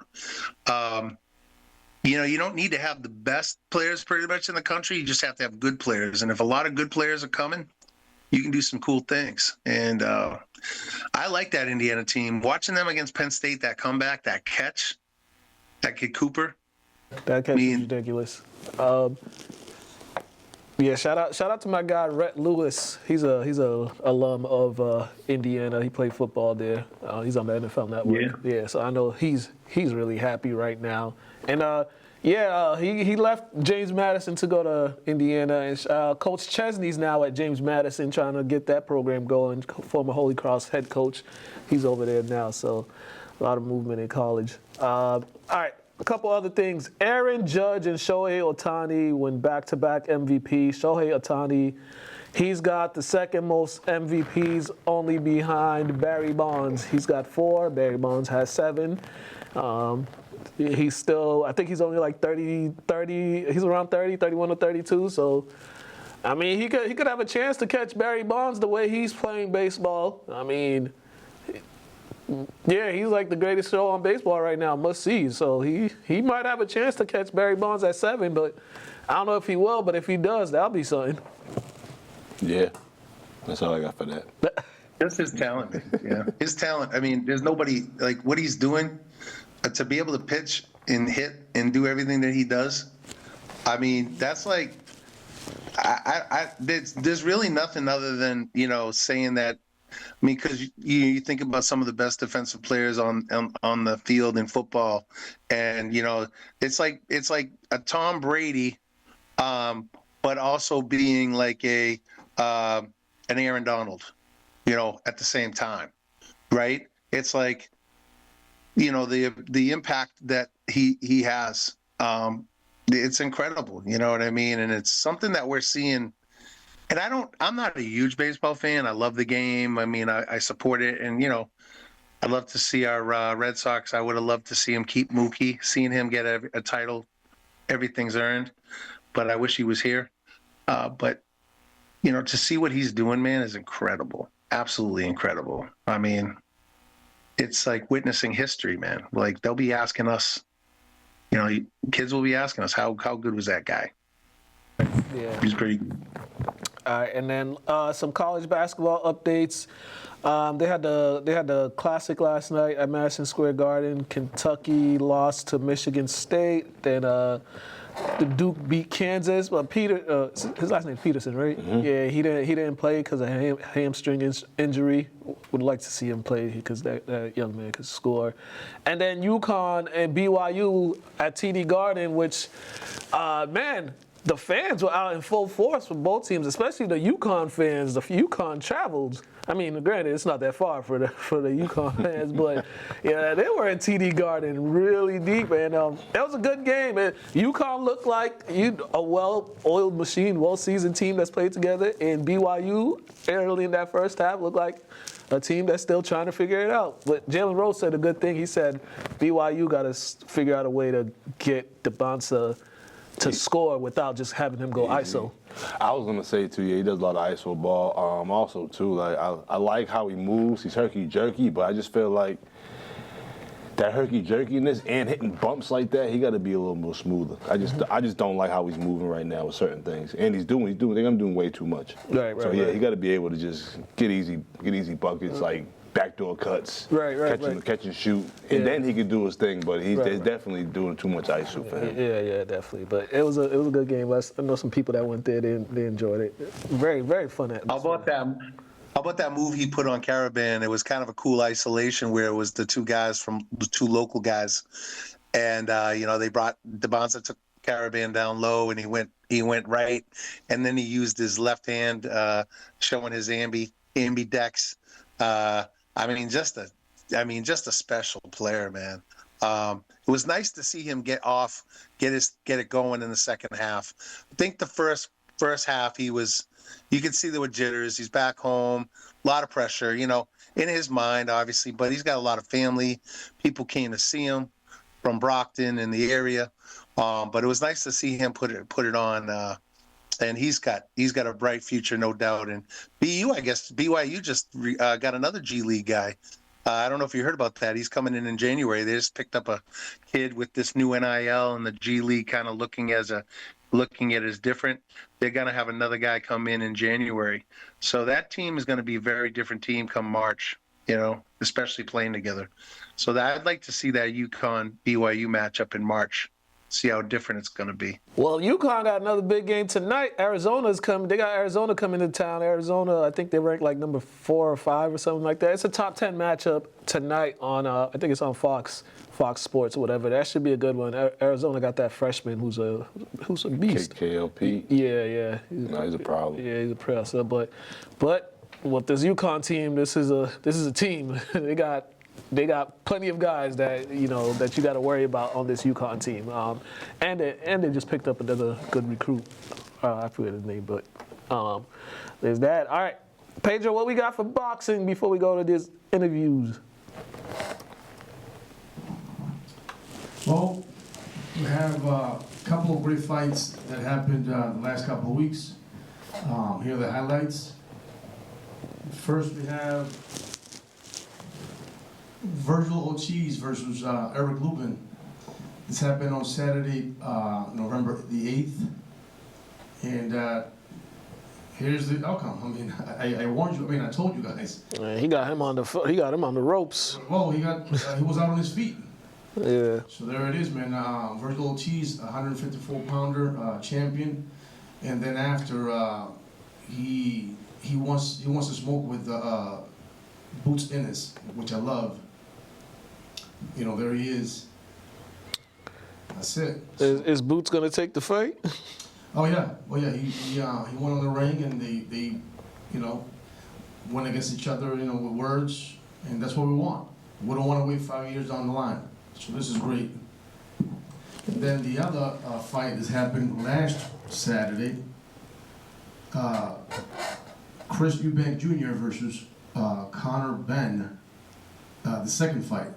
You don't need to have the best players pretty much in the country. You just have to have good players. And if a lot of good players are coming, you can do some cool things. And I like that Indiana team. Watching them against Penn State, that comeback, that catch, that kid Cooper.
That catch is ridiculous. Shout out to my guy Rhett Lewis. He's a alum of Indiana. He played football there. He's on the NFL Network. Yeah, so I know he's really happy right now. And he left James Madison to go to Indiana. And Coach Chesney's now at James Madison trying to get that program going. Former Holy Cross head coach. He's over there now. So a lot of movement in college. All right. A couple other things. Aaron Judge and Shohei Ohtani win back-to-back MVP. Shohei Ohtani, he's got the second most MVPs, only behind Barry Bonds. He's got 4. Barry Bonds has 7. He's still, I think he's only like 30, he's around 30, 31 or 32. So, I mean, he could have a chance to catch Barry Bonds the way he's playing baseball. I mean, yeah, he's like the greatest show on baseball right now, must see. So he might have a chance to catch Barry Bonds at 7, but I don't know if he will. But if he does, that'll be something.
Yeah, that's all I got for that.
That's his talent. Yeah, his talent. I mean, there's nobody like what he's doing to be able to pitch and hit and do everything that he does. I mean, that's like there's really nothing other than saying that. I mean, because you think about some of the best defensive players on the field in football, and it's like a Tom Brady, but also being like an Aaron Donald, at the same time, right? It's like, the impact that he has, it's incredible. You know what I mean? And it's something that we're seeing. And I'm not a huge baseball fan. I love the game. I mean, I support it. And, I'd love to see our Red Sox. I would have loved to see him keep Mookie. Seeing him get a title, everything's earned. But I wish he was here. But to see what he's doing, man, is incredible. Absolutely incredible. I mean, it's like witnessing history, man. Like they'll be asking us, kids will be asking us, how good was that guy?
Yeah.
He's great.
All right, and then some college basketball updates. They had the classic last night at Madison Square Garden. Kentucky lost to Michigan State. Then the Duke beat Kansas. But his last name's Peterson, right? Mm-hmm. Yeah, he didn't play because of hamstring injury. Would like to see him play because that young man could score. And then UConn and BYU at TD Garden, which, man. The fans were out in full force for both teams, especially the UConn fans. The UConn traveled. I mean, granted, it's not that far for the UConn fans, but yeah, they were in TD Garden really deep, man. That was a good game, man. UConn looked like a well-oiled machine, well-seasoned team that's played together, and BYU early in that first half looked like a team that's still trying to figure it out. But Jalen Rose said a good thing. He said BYU got to figure out a way to get DeBonsa to score without just having him go ISO.
I was gonna say too, he does a lot of ISO ball. Also too, like I like how he moves. He's herky jerky, but I just feel like that herky jerkiness and hitting bumps like that, he got to be a little more smoother. I just don't like how he's moving right now with certain things. And he's doing. I think I'm doing way too much.
Right.
So yeah, he got to be able to just get easy buckets like backdoor cuts, catch and shoot, and then he could do his thing. But he's definitely doing too much ISO for him.
Yeah, definitely. But it was a good game. I know some people that went there. They enjoyed it. Very, very fun atmosphere.
How about that move he put on Caravan? It was kind of a cool isolation where it was the two local guys, and they brought DeBonsa, took Caravan down low, and he went right, and then he used his left hand, showing his ambidex. Just a special player, man. It was nice to see him get it going in the second half. I think the first half you could see there were jitters. He's back home, a lot of pressure, in his mind, obviously, but he's got a lot of family. People came to see him from Brockton in the area. But it was nice to see him put it on, and he's got a bright future, no doubt. And BYU just got another G League guy. I don't know if you heard about that. He's coming in January. They just picked up a kid with this new NIL and the G League kind of looking at it as different. They're going to have another guy come in January. So that team is going to be a very different team come March, especially playing together. So I'd like to see that UConn BYU matchup in March. See how different it's going to be.
Well, UConn got another big game tonight. Arizona's coming. They got Arizona coming to town. Arizona, I think they rank like number 4 or 5 or something like that. It's a top 10 matchup tonight on, I think it's on Fox Sports or whatever. That should be a good one. Arizona got that freshman who's a beast.
KLP.
Yeah.
He's a problem.
Yeah, he's a presser. But with this UConn team, this is a team. They got plenty of guys that that you got to worry about on this UConn team, and they just picked up another good recruit. I forget his name, but there's that. All right, Pedro, what we got for boxing before we go to these interviews?
Well, we have a couple of great fights that happened the last couple of weeks. Here are the highlights. First, we have Virgil Ortiz versus Eric Lubin. This happened on Saturday, November the 8th. And here's the outcome. I mean, I warned you. I mean, I told you guys.
He got him on the ropes.
Well, he was out on his feet.
Yeah.
So there it is, man. Virgil Ortiz, 154-pounder champion, and then after he wants to smoke with Boots Ennis, which I love. There he is. That's it.
Is Boots gonna take the fight?
Oh yeah. Well yeah. He went on the ring and they went against each other with words, and that's what we want. We don't want to wait 5 years down the line. So this is great. And then the other fight has happened last Saturday. Chris Eubank Jr. versus Connor Benn. the second fight,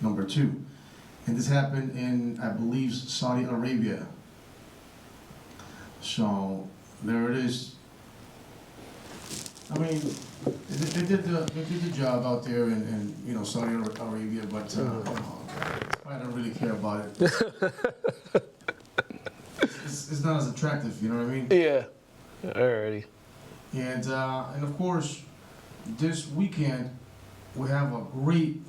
number 2. And this happened in, I believe, Saudi Arabia. So there it is. I mean, they did the job out there in you know, Saudi Arabia, but I don't really care about it. It's not as attractive, you know what I mean?
Yeah. Alrighty.
And of course, this weekend we have a great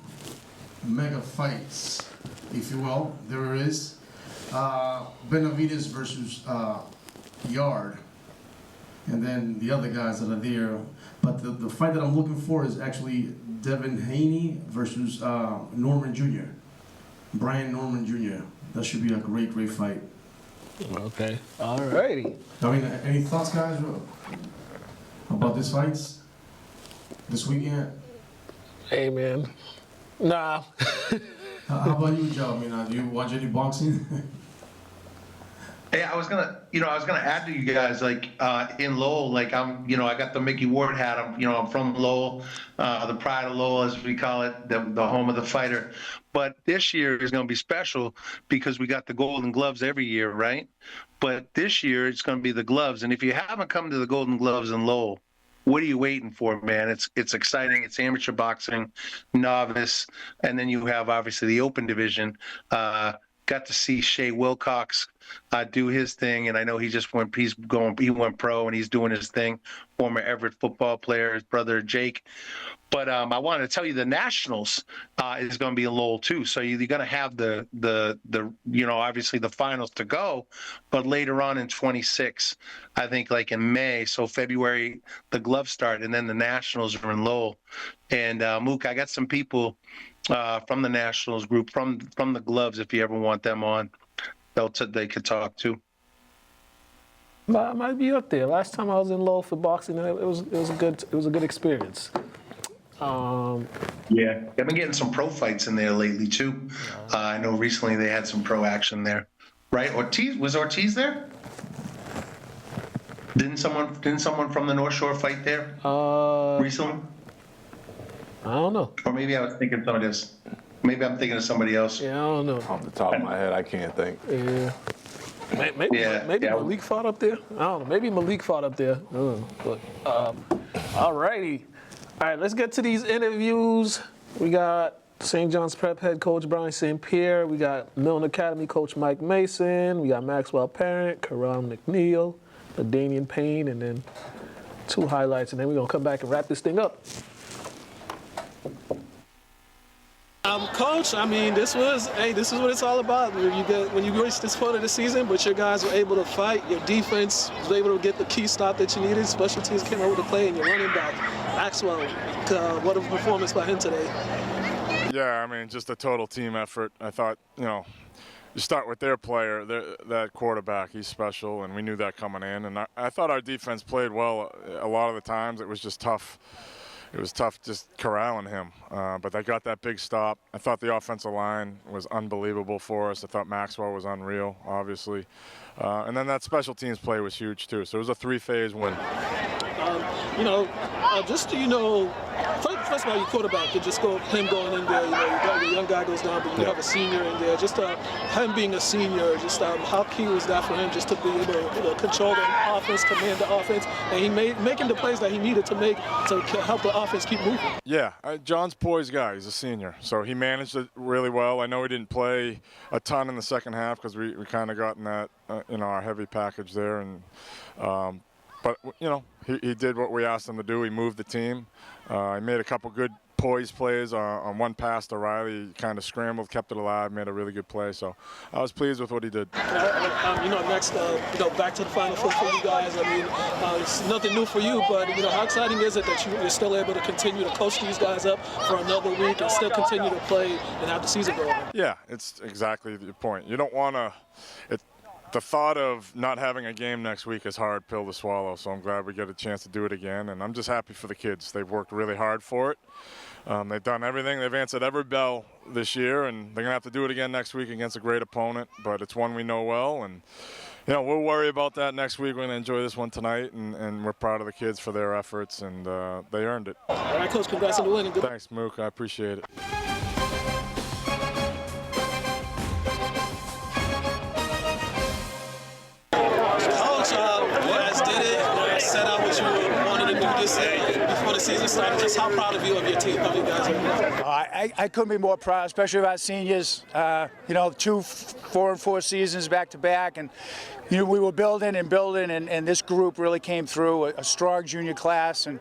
mega fights, if you will. There is Benavidez versus Yard, and then the other guys that are there. But the fight that I'm looking for is actually Devin Haney versus Norman Jr. Brian Norman Jr. That should be a great fight.
Okay. Alrighty.
I mean, any thoughts, guys, about these fights this weekend?
Hey, man. Nah.
How about you, Joe? I mean, do you watch any boxing?
Hey, I was gonna add to you guys, like in Lowell, like I got the Mickey Ward hat. I'm from Lowell, the pride of Lowell, as we call it, the home of the fighter. But this year is going to be special because we got the Golden Gloves every year, right? But this year it's going to be the gloves. And if you haven't come to the Golden Gloves in Lowell, what are you waiting for, man? It's exciting. It's amateur boxing, novice, and then you have obviously the open division. Got to see Shea Wilcox do his thing, and I know he went pro and he's doing his thing. Former Everett football player, his brother Jake. But I wanted to tell you the Nationals is going to be in Lowell too. So you're going to have the obviously the finals to go, but later on in 26, I think like in May, so February the gloves start, and then the Nationals are in Lowell. And Mook, I got some people from the Nationals group, from the gloves, if you ever want them on, they could talk to.
I might be up there. Last time I was in Lowell for boxing, it was a good experience.
Yeah, I've been getting some pro fights in there lately too. I know recently they had some pro action there, right? Was Ortiz there? Didn't someone from the North Shore fight there recently?
I don't know.
Or maybe I was thinking some of this. Maybe I'm thinking of somebody else.
Yeah, I don't know.
Off the top of my head, I can't think.
Yeah. Maybe Malik fought up there. I don't know. Maybe Malik fought up there. I don't know. But, all righty. All right, let's get to these interviews. We got St. John's Prep head coach Brian St. Pierre. We got Milne Academy coach Mike Mason. We got Maxwell Parent, Karam McNeil, Damian Payne, and then 2 highlights. And then we're going to come back and wrap this thing up. Coach, I mean, this is what it's all about. When you reach this point of the season, but your guys were able to fight. Your defense was able to get the key stop that you needed. Special teams came over to play, and your running back, Maxwell, what a performance by him today.
Yeah, I mean, just a total team effort. I thought, you start with their player, that quarterback. He's special, and we knew that coming in. And I thought our defense played well a lot of the times. It was just tough. It was tough just corralling him, but they got that big stop. I thought the offensive line was unbelievable for us. I thought Maxwell was unreal, obviously. And then that special teams play was huge, too. So it was a 3-phase win. First of all, your quarterback, you just go him going in there. You got your young guy goes down, but you have a senior in there. Just him being a senior, how key was that for him just to be able to control the offense, command the offense, and he making the plays that he needed to make to help the offense keep moving. Yeah, John's poised guy. He's a senior, so he managed it really well. I know he didn't play a ton in the second half because we kind of got in that our heavy package there, and. But, he did what we asked him to do. He moved the team. He made a couple good poise plays on one pass to Riley. He kind of scrambled, kept it alive, made a really good play. So I was pleased with what he did.
Next, back to the Final Four for you guys. I mean, it's nothing new for you, but, how exciting is it that you're still able to continue to coach these guys up for another week and still continue to play and have the season go on? Yeah,
it's exactly the point. You don't want to the thought of not having a game next week is a hard pill to swallow, so I'm glad we get a chance to do it again, and I'm just happy for the kids. They've worked really hard for it.
They've done everything. They've answered every bell this year, and they're going to have to do it again next week against a great opponent, but it's one we know well. And, we'll worry about that next week. We're going to enjoy this one tonight, and we're proud of the kids for their efforts, and they earned it.
All right, Coach, congrats on the win.
Thanks, Mook. I appreciate it.
Coach, you guys did it. You guys set out what you wanted to do this before the season started. Just how proud of you of your team, of you guys are.
I couldn't be more proud, especially of our seniors. 2 4-4 seasons back to back, and we were building, and this group really came through. A strong junior class, and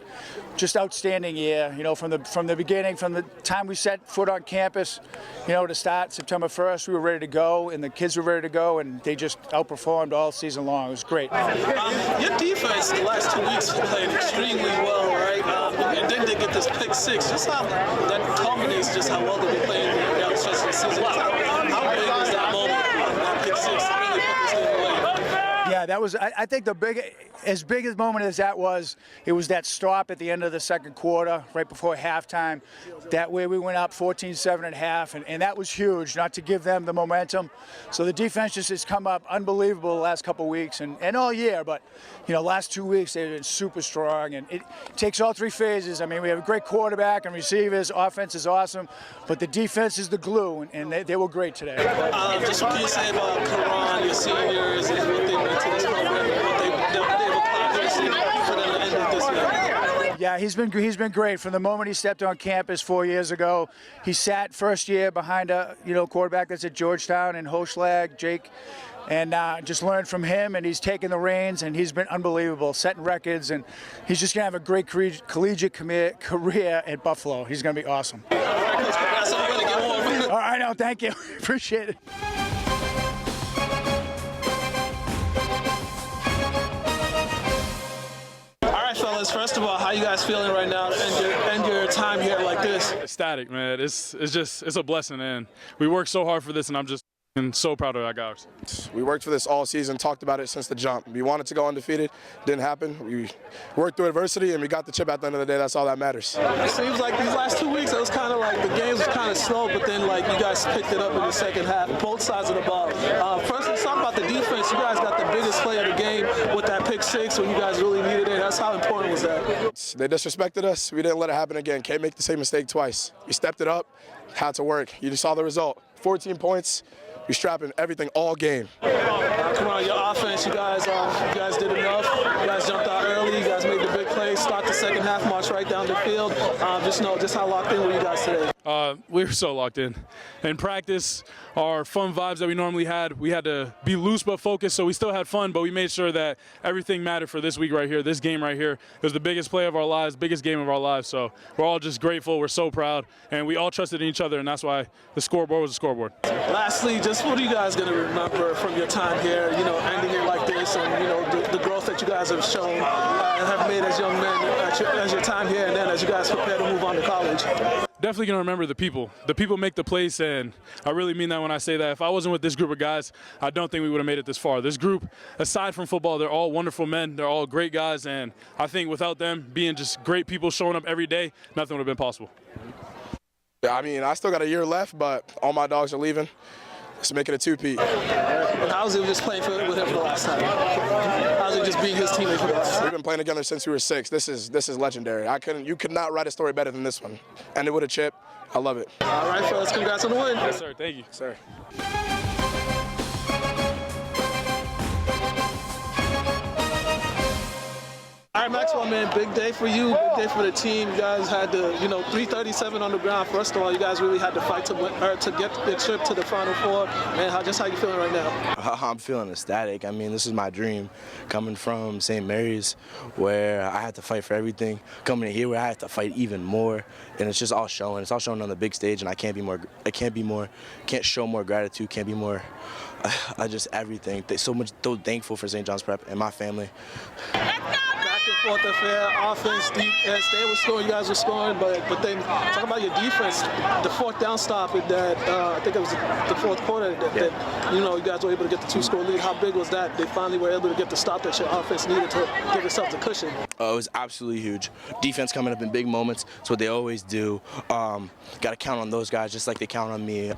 just outstanding year. From the beginning, from the time we set foot on campus, to start September 1st, we were ready to go, and the kids were ready to go, and they just outperformed all season long. It was great.
Your defense the last 2 weeks played extremely well, right? And then they get this pick six. Just how that culminates, just how well they were playing down the stretch of the season. How big was that moment, that pick six, to really put this thing away?
Yeah, that was, I think, as big a moment as that was, it was that stop at the end of the second quarter, right before halftime. That way we went up 14-7 at half, and that was huge, not to give them the momentum. So the defense just has come up unbelievable the last couple of weeks and all year, but, last 2 weeks they've been super strong, and it takes all 3 phases. I mean, we have a great quarterback and receivers, offense is awesome, but the defense is the glue, and they were great today.
Just what can you say about Karan, your seniors, and what they meant to this program, and what they've accomplished for them to end it this year?
Yeah, he's been great from the moment he stepped on campus 4 years ago. He sat first year behind a quarterback that's at Georgetown and Hochschlag, Jake, and just learned from him. And he's taken the reins, and he's been unbelievable, setting records. And he's just gonna have a great collegiate career at Buffalo. He's gonna be awesome.
All right, Coach, congrats on the win. Get one.
All right, no, thank you, appreciate it.
Fellas, first of all, how you guys feeling right now to end your time here like this?
Ecstatic, man. It's a blessing, and we worked so hard for this, and I'm just so proud of our guys.
We worked for this all season, talked about it since the jump. We wanted to go undefeated, didn't happen. We worked through adversity, and we got the chip at the end of the day. That's all that matters.
It seems like these last 2 weeks, it was kind of like the games was kind of slow, but then like you guys picked it up in the second half, both sides of the ball. First, let's talk about the defense. You guys got the biggest play of the game with that pick six when you guys really needed it. That's how important was that?
They disrespected us. We didn't let it happen again. Can't make the same mistake twice. We stepped it up, had to work. You just saw the result. 14 points. We strapping everything all game.
Come on, your offense, you guys did enough. You guys jumped out early. You guys made the big play. Start the second half, march right down the field. Just how locked in were you guys today?
We were so locked in. In practice, our fun vibes that we normally had, we had to be loose but focused, so we still had fun, but we made sure that everything mattered for this week right here, this game right here. It was the biggest play of our lives, biggest game of our lives, so we're all just grateful. We're so proud, and we all trusted in each other, and that's why the scoreboard was the scoreboard.
Lastly, just what are you guys going to remember from your time here, ending it like this, and, the growth that you guys have shown and have made as young men as your time here, and then as you guys prepare to move on to college?
Definitely going to remember the people. The people make the place, and I really mean that when I say that. If I wasn't with this group of guys, I don't think we would have made it this far. This group, aside from football, they're all wonderful men. They're all great guys, and I think without them being just great people showing up every day, nothing would have been possible.
Yeah, I mean, I still got a year left, but all my dogs are leaving. Let's make it a two-peat.
How was it just playing with him for the last time? How was it just being his teammate for the last time?
We've been playing together since we were 6. This is legendary. You could not write a story better than this one. Ended with a chip. I love it.
All right, fellas, congrats on the win.
Yes, sir. Thank you.
Sir.
All right, Maxwell, man, big day for you, big day for the team. You guys had to, 337 on the ground. First of all, you guys really had to fight to get the trip to the Final Four. Man, how you feeling right now?
I'm feeling ecstatic. I mean, this is my dream, coming from St. Mary's, where I had to fight for everything, coming in here where I had to fight even more, and it's just all showing. It's all showing on the big stage, and I can't show more gratitude, can't be more. I just everything. So thankful for St. John's Prep and my family.
Let's go, and forth affair. Offense, defense, they were scoring, you guys were scoring, but then talking about your defense, the fourth down stop that I think it was the fourth quarter that you guys were able to get the 2-score lead. How big was that? They finally were able to get the stop that your offense needed to give themselves a cushion.
It was absolutely huge. Defense coming up in big moments. It's what they always do. Got to count on those guys just like they count on me.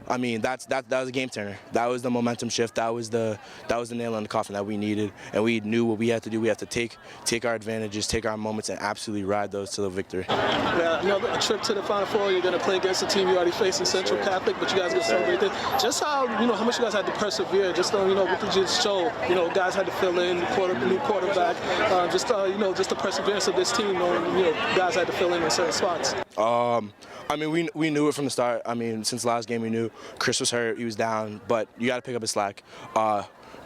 I mean, that was a game turner. That was the momentum shift. That was the nail in the coffin that we needed, and we knew what we had to do. We have to take our advantages, take our moments, and absolutely ride those to the victory.
Yeah, a trip to the Final Four. You're going to play against a team you already faced in Central Catholic, but you guys get celebrated. Just how much you guys had to persevere. Just what did you show? Guys had to fill in new quarterback. Just the perseverance of this team. Guys had to fill in certain spots.
I mean, we knew it from the start. I mean, since the last game we knew Chris was hurt, he was down, but you got to pick up his slack.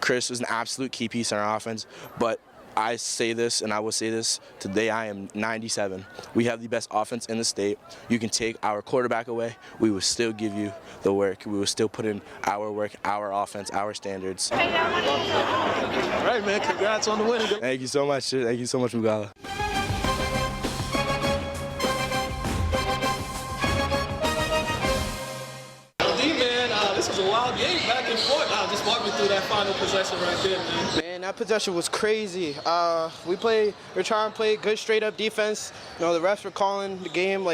Chris was an absolute key piece in our offense, but I say this, and I will say this, today I am 97. We have the best offense in the state. You can take our quarterback away, we will still give you the work. We will still put in our work, our offense, our standards.
All right, man, congrats on the win.
Thank you so much. Thank you so much, Mukala.
This was a wild game, back and forth. Just walk me through that final possession right there, man.
Man, that possession was crazy. We're trying to play good straight-up defense. The refs were calling the game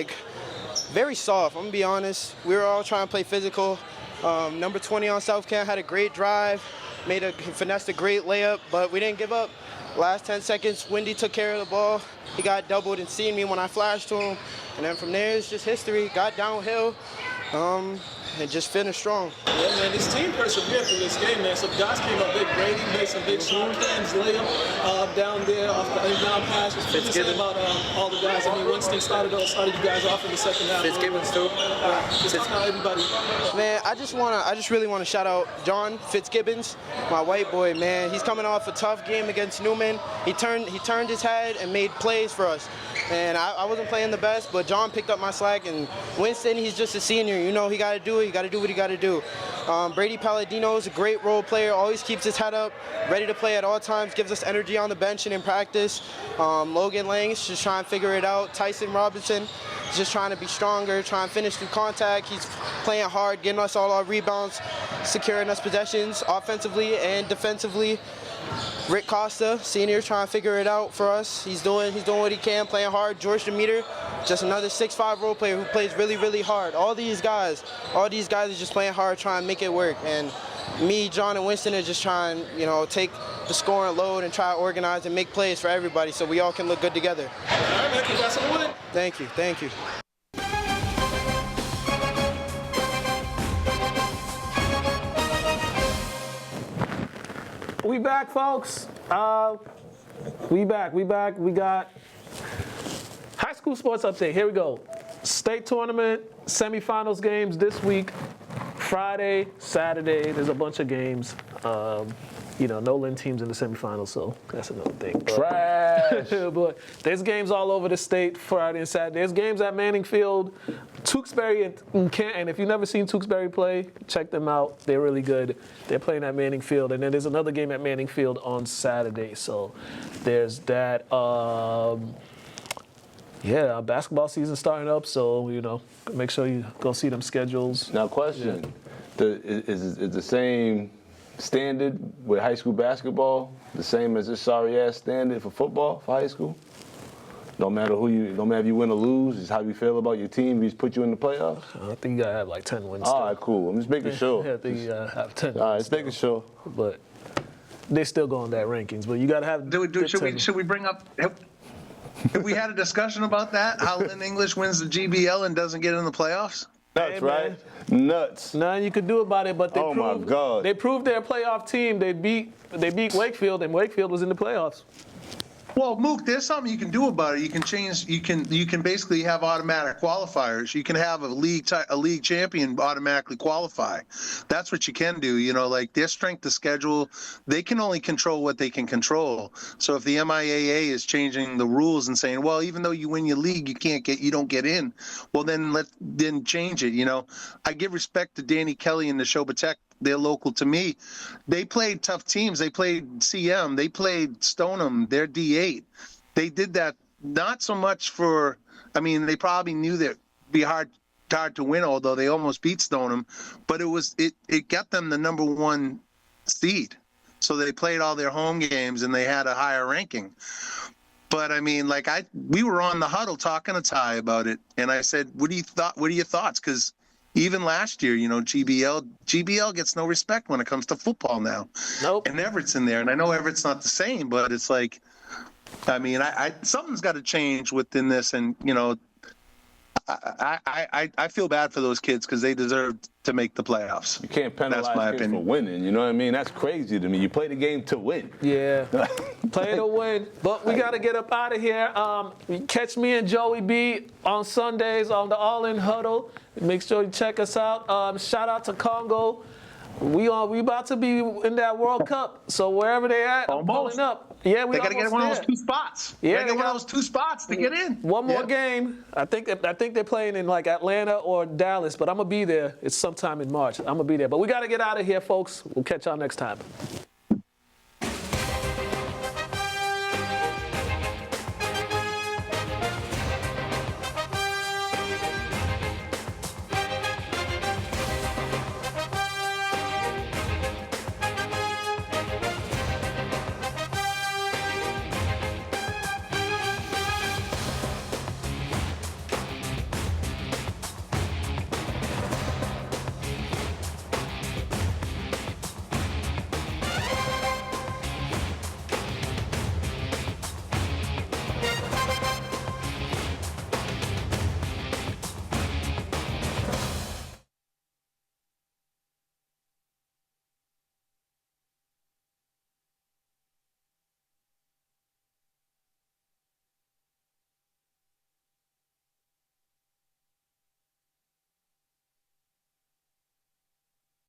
very soft. I'm gonna be honest. We were all trying to play physical. Number 20 on South Camp had a great drive, finessed a great layup, but we didn't give up. Last 10 seconds, Wendy took care of the ball. He got doubled and seen me when I flashed to him, and then from there it's just history. Got downhill. And just finished strong.
Yeah, man, this team persevered through this game, man. Some guys came up big. Brady made some big hands layup down there off the inbound pass. What you say about all the guys? I mean, Winston started you guys off in the second half.
Fitzgibbons too.
Just talk about everybody.
Man, I just really want to shout out John Fitzgibbons, my white boy, man. He's coming off a tough game against Newman. He turned his head and made plays for us. And I wasn't playing the best, but John picked up my slack. And Winston, he's just a senior. He got to do it. You got to do what you got to do. Brady Palladino is a great role player. Always keeps his head up, ready to play at all times. Gives us energy on the bench and in practice. Logan Lang's just trying to figure it out. Tyson Robinson is just trying to be stronger, trying to finish through contact. He's playing hard, getting us all our rebounds, securing us possessions offensively and defensively. Rick Costa, senior, trying to figure it out for us. He's doing what he can, playing hard. George Demeter, just another 6'5" role player who plays really, really hard. All these guys are just playing hard, trying to make it work. And me, John, and Winston are just trying, take the scoring load and try to organize and make plays for everybody so we all can look good together.
All right, man, congrats on the win.
Thank you, thank you.
We back, folks. We back. We got high school sports update. Here we go. State tournament, semifinals games this week. Friday, Saturday, there's a bunch of games. No Lynn teams in the semifinals, so that's another thing.
Trash.
But there's games all over the state Friday and Saturday. There's games at Manning Field, Tewksbury and Canton. If you've never seen Tewksbury play, check them out. They're really good. They're playing at Manning Field. And then there's another game at Manning Field on Saturday. So there's that. Basketball season starting up, so, make sure you go see them schedules.
Now, question. Is the same standard with high school basketball the same as this sorry-ass standard for football for high school? No matter if you win or lose, it's how you feel about your team. We just put you in the playoffs.
I think you gotta have 10 wins.
All right, cool. I'm just making sure.
Yeah, I think you gotta have 10.
All right, just making sure.
But they still go on that rankings. But you gotta have.
Should we bring up? Have we had a discussion about that? How Lynn English wins the GBL and doesn't get in the playoffs?
Nuts, right? Nuts.
Nothing you could do about it. But they proved they're a playoff team. They beat Wakefield, and Wakefield was in the playoffs.
Well, Mook, there's something you can do about it. You can change. You can basically have automatic qualifiers. You can have a league champion automatically qualify. That's what you can do. Their strength of schedule, they can only control what they can control. So if the MIAA is changing the rules and saying, well, even though you win your league, you don't get in. Well, then change it. I give respect to Danny Kelly and the Neshoba Tech they're local to me. They played tough teams. They played CM. They played Stoneham. They're D8. They did that not so much for. I mean, they probably knew that it'd be hard to win, although they almost beat Stoneham. But it got them the number 1 seed. So they played all their home games and they had a higher ranking. But I mean, like we were on the huddle talking to Ty about it, and I said, "What are your thoughts?" Because even last year, you know, GBL gets no respect when it comes to football now.
Nope.
And Everett's in there, and I know Everett's not the same, but it's like, I mean, something's got to change within this, and you know, I feel bad for those kids because they deserve to make the playoffs.
You can't penalize kids for winning. You know what I mean? That's crazy to me. You play the game to win.
Yeah, play to win. But we got to get up out of here. Catch me and Joey B on Sundays on the All In Huddle. Make sure you check us out. Shout out to Congo. We about to be in that World Cup. So wherever they at, I'm pulling up. Yeah,
they got to get one of those 2 spots.
Yeah,
they got one of those 2 spots to get in.
One more game. I think they're playing in like Atlanta or Dallas, but I'm gonna be there. It's sometime in March. I'm gonna be there. But we got to get out of here, folks. We'll catch y'all next time.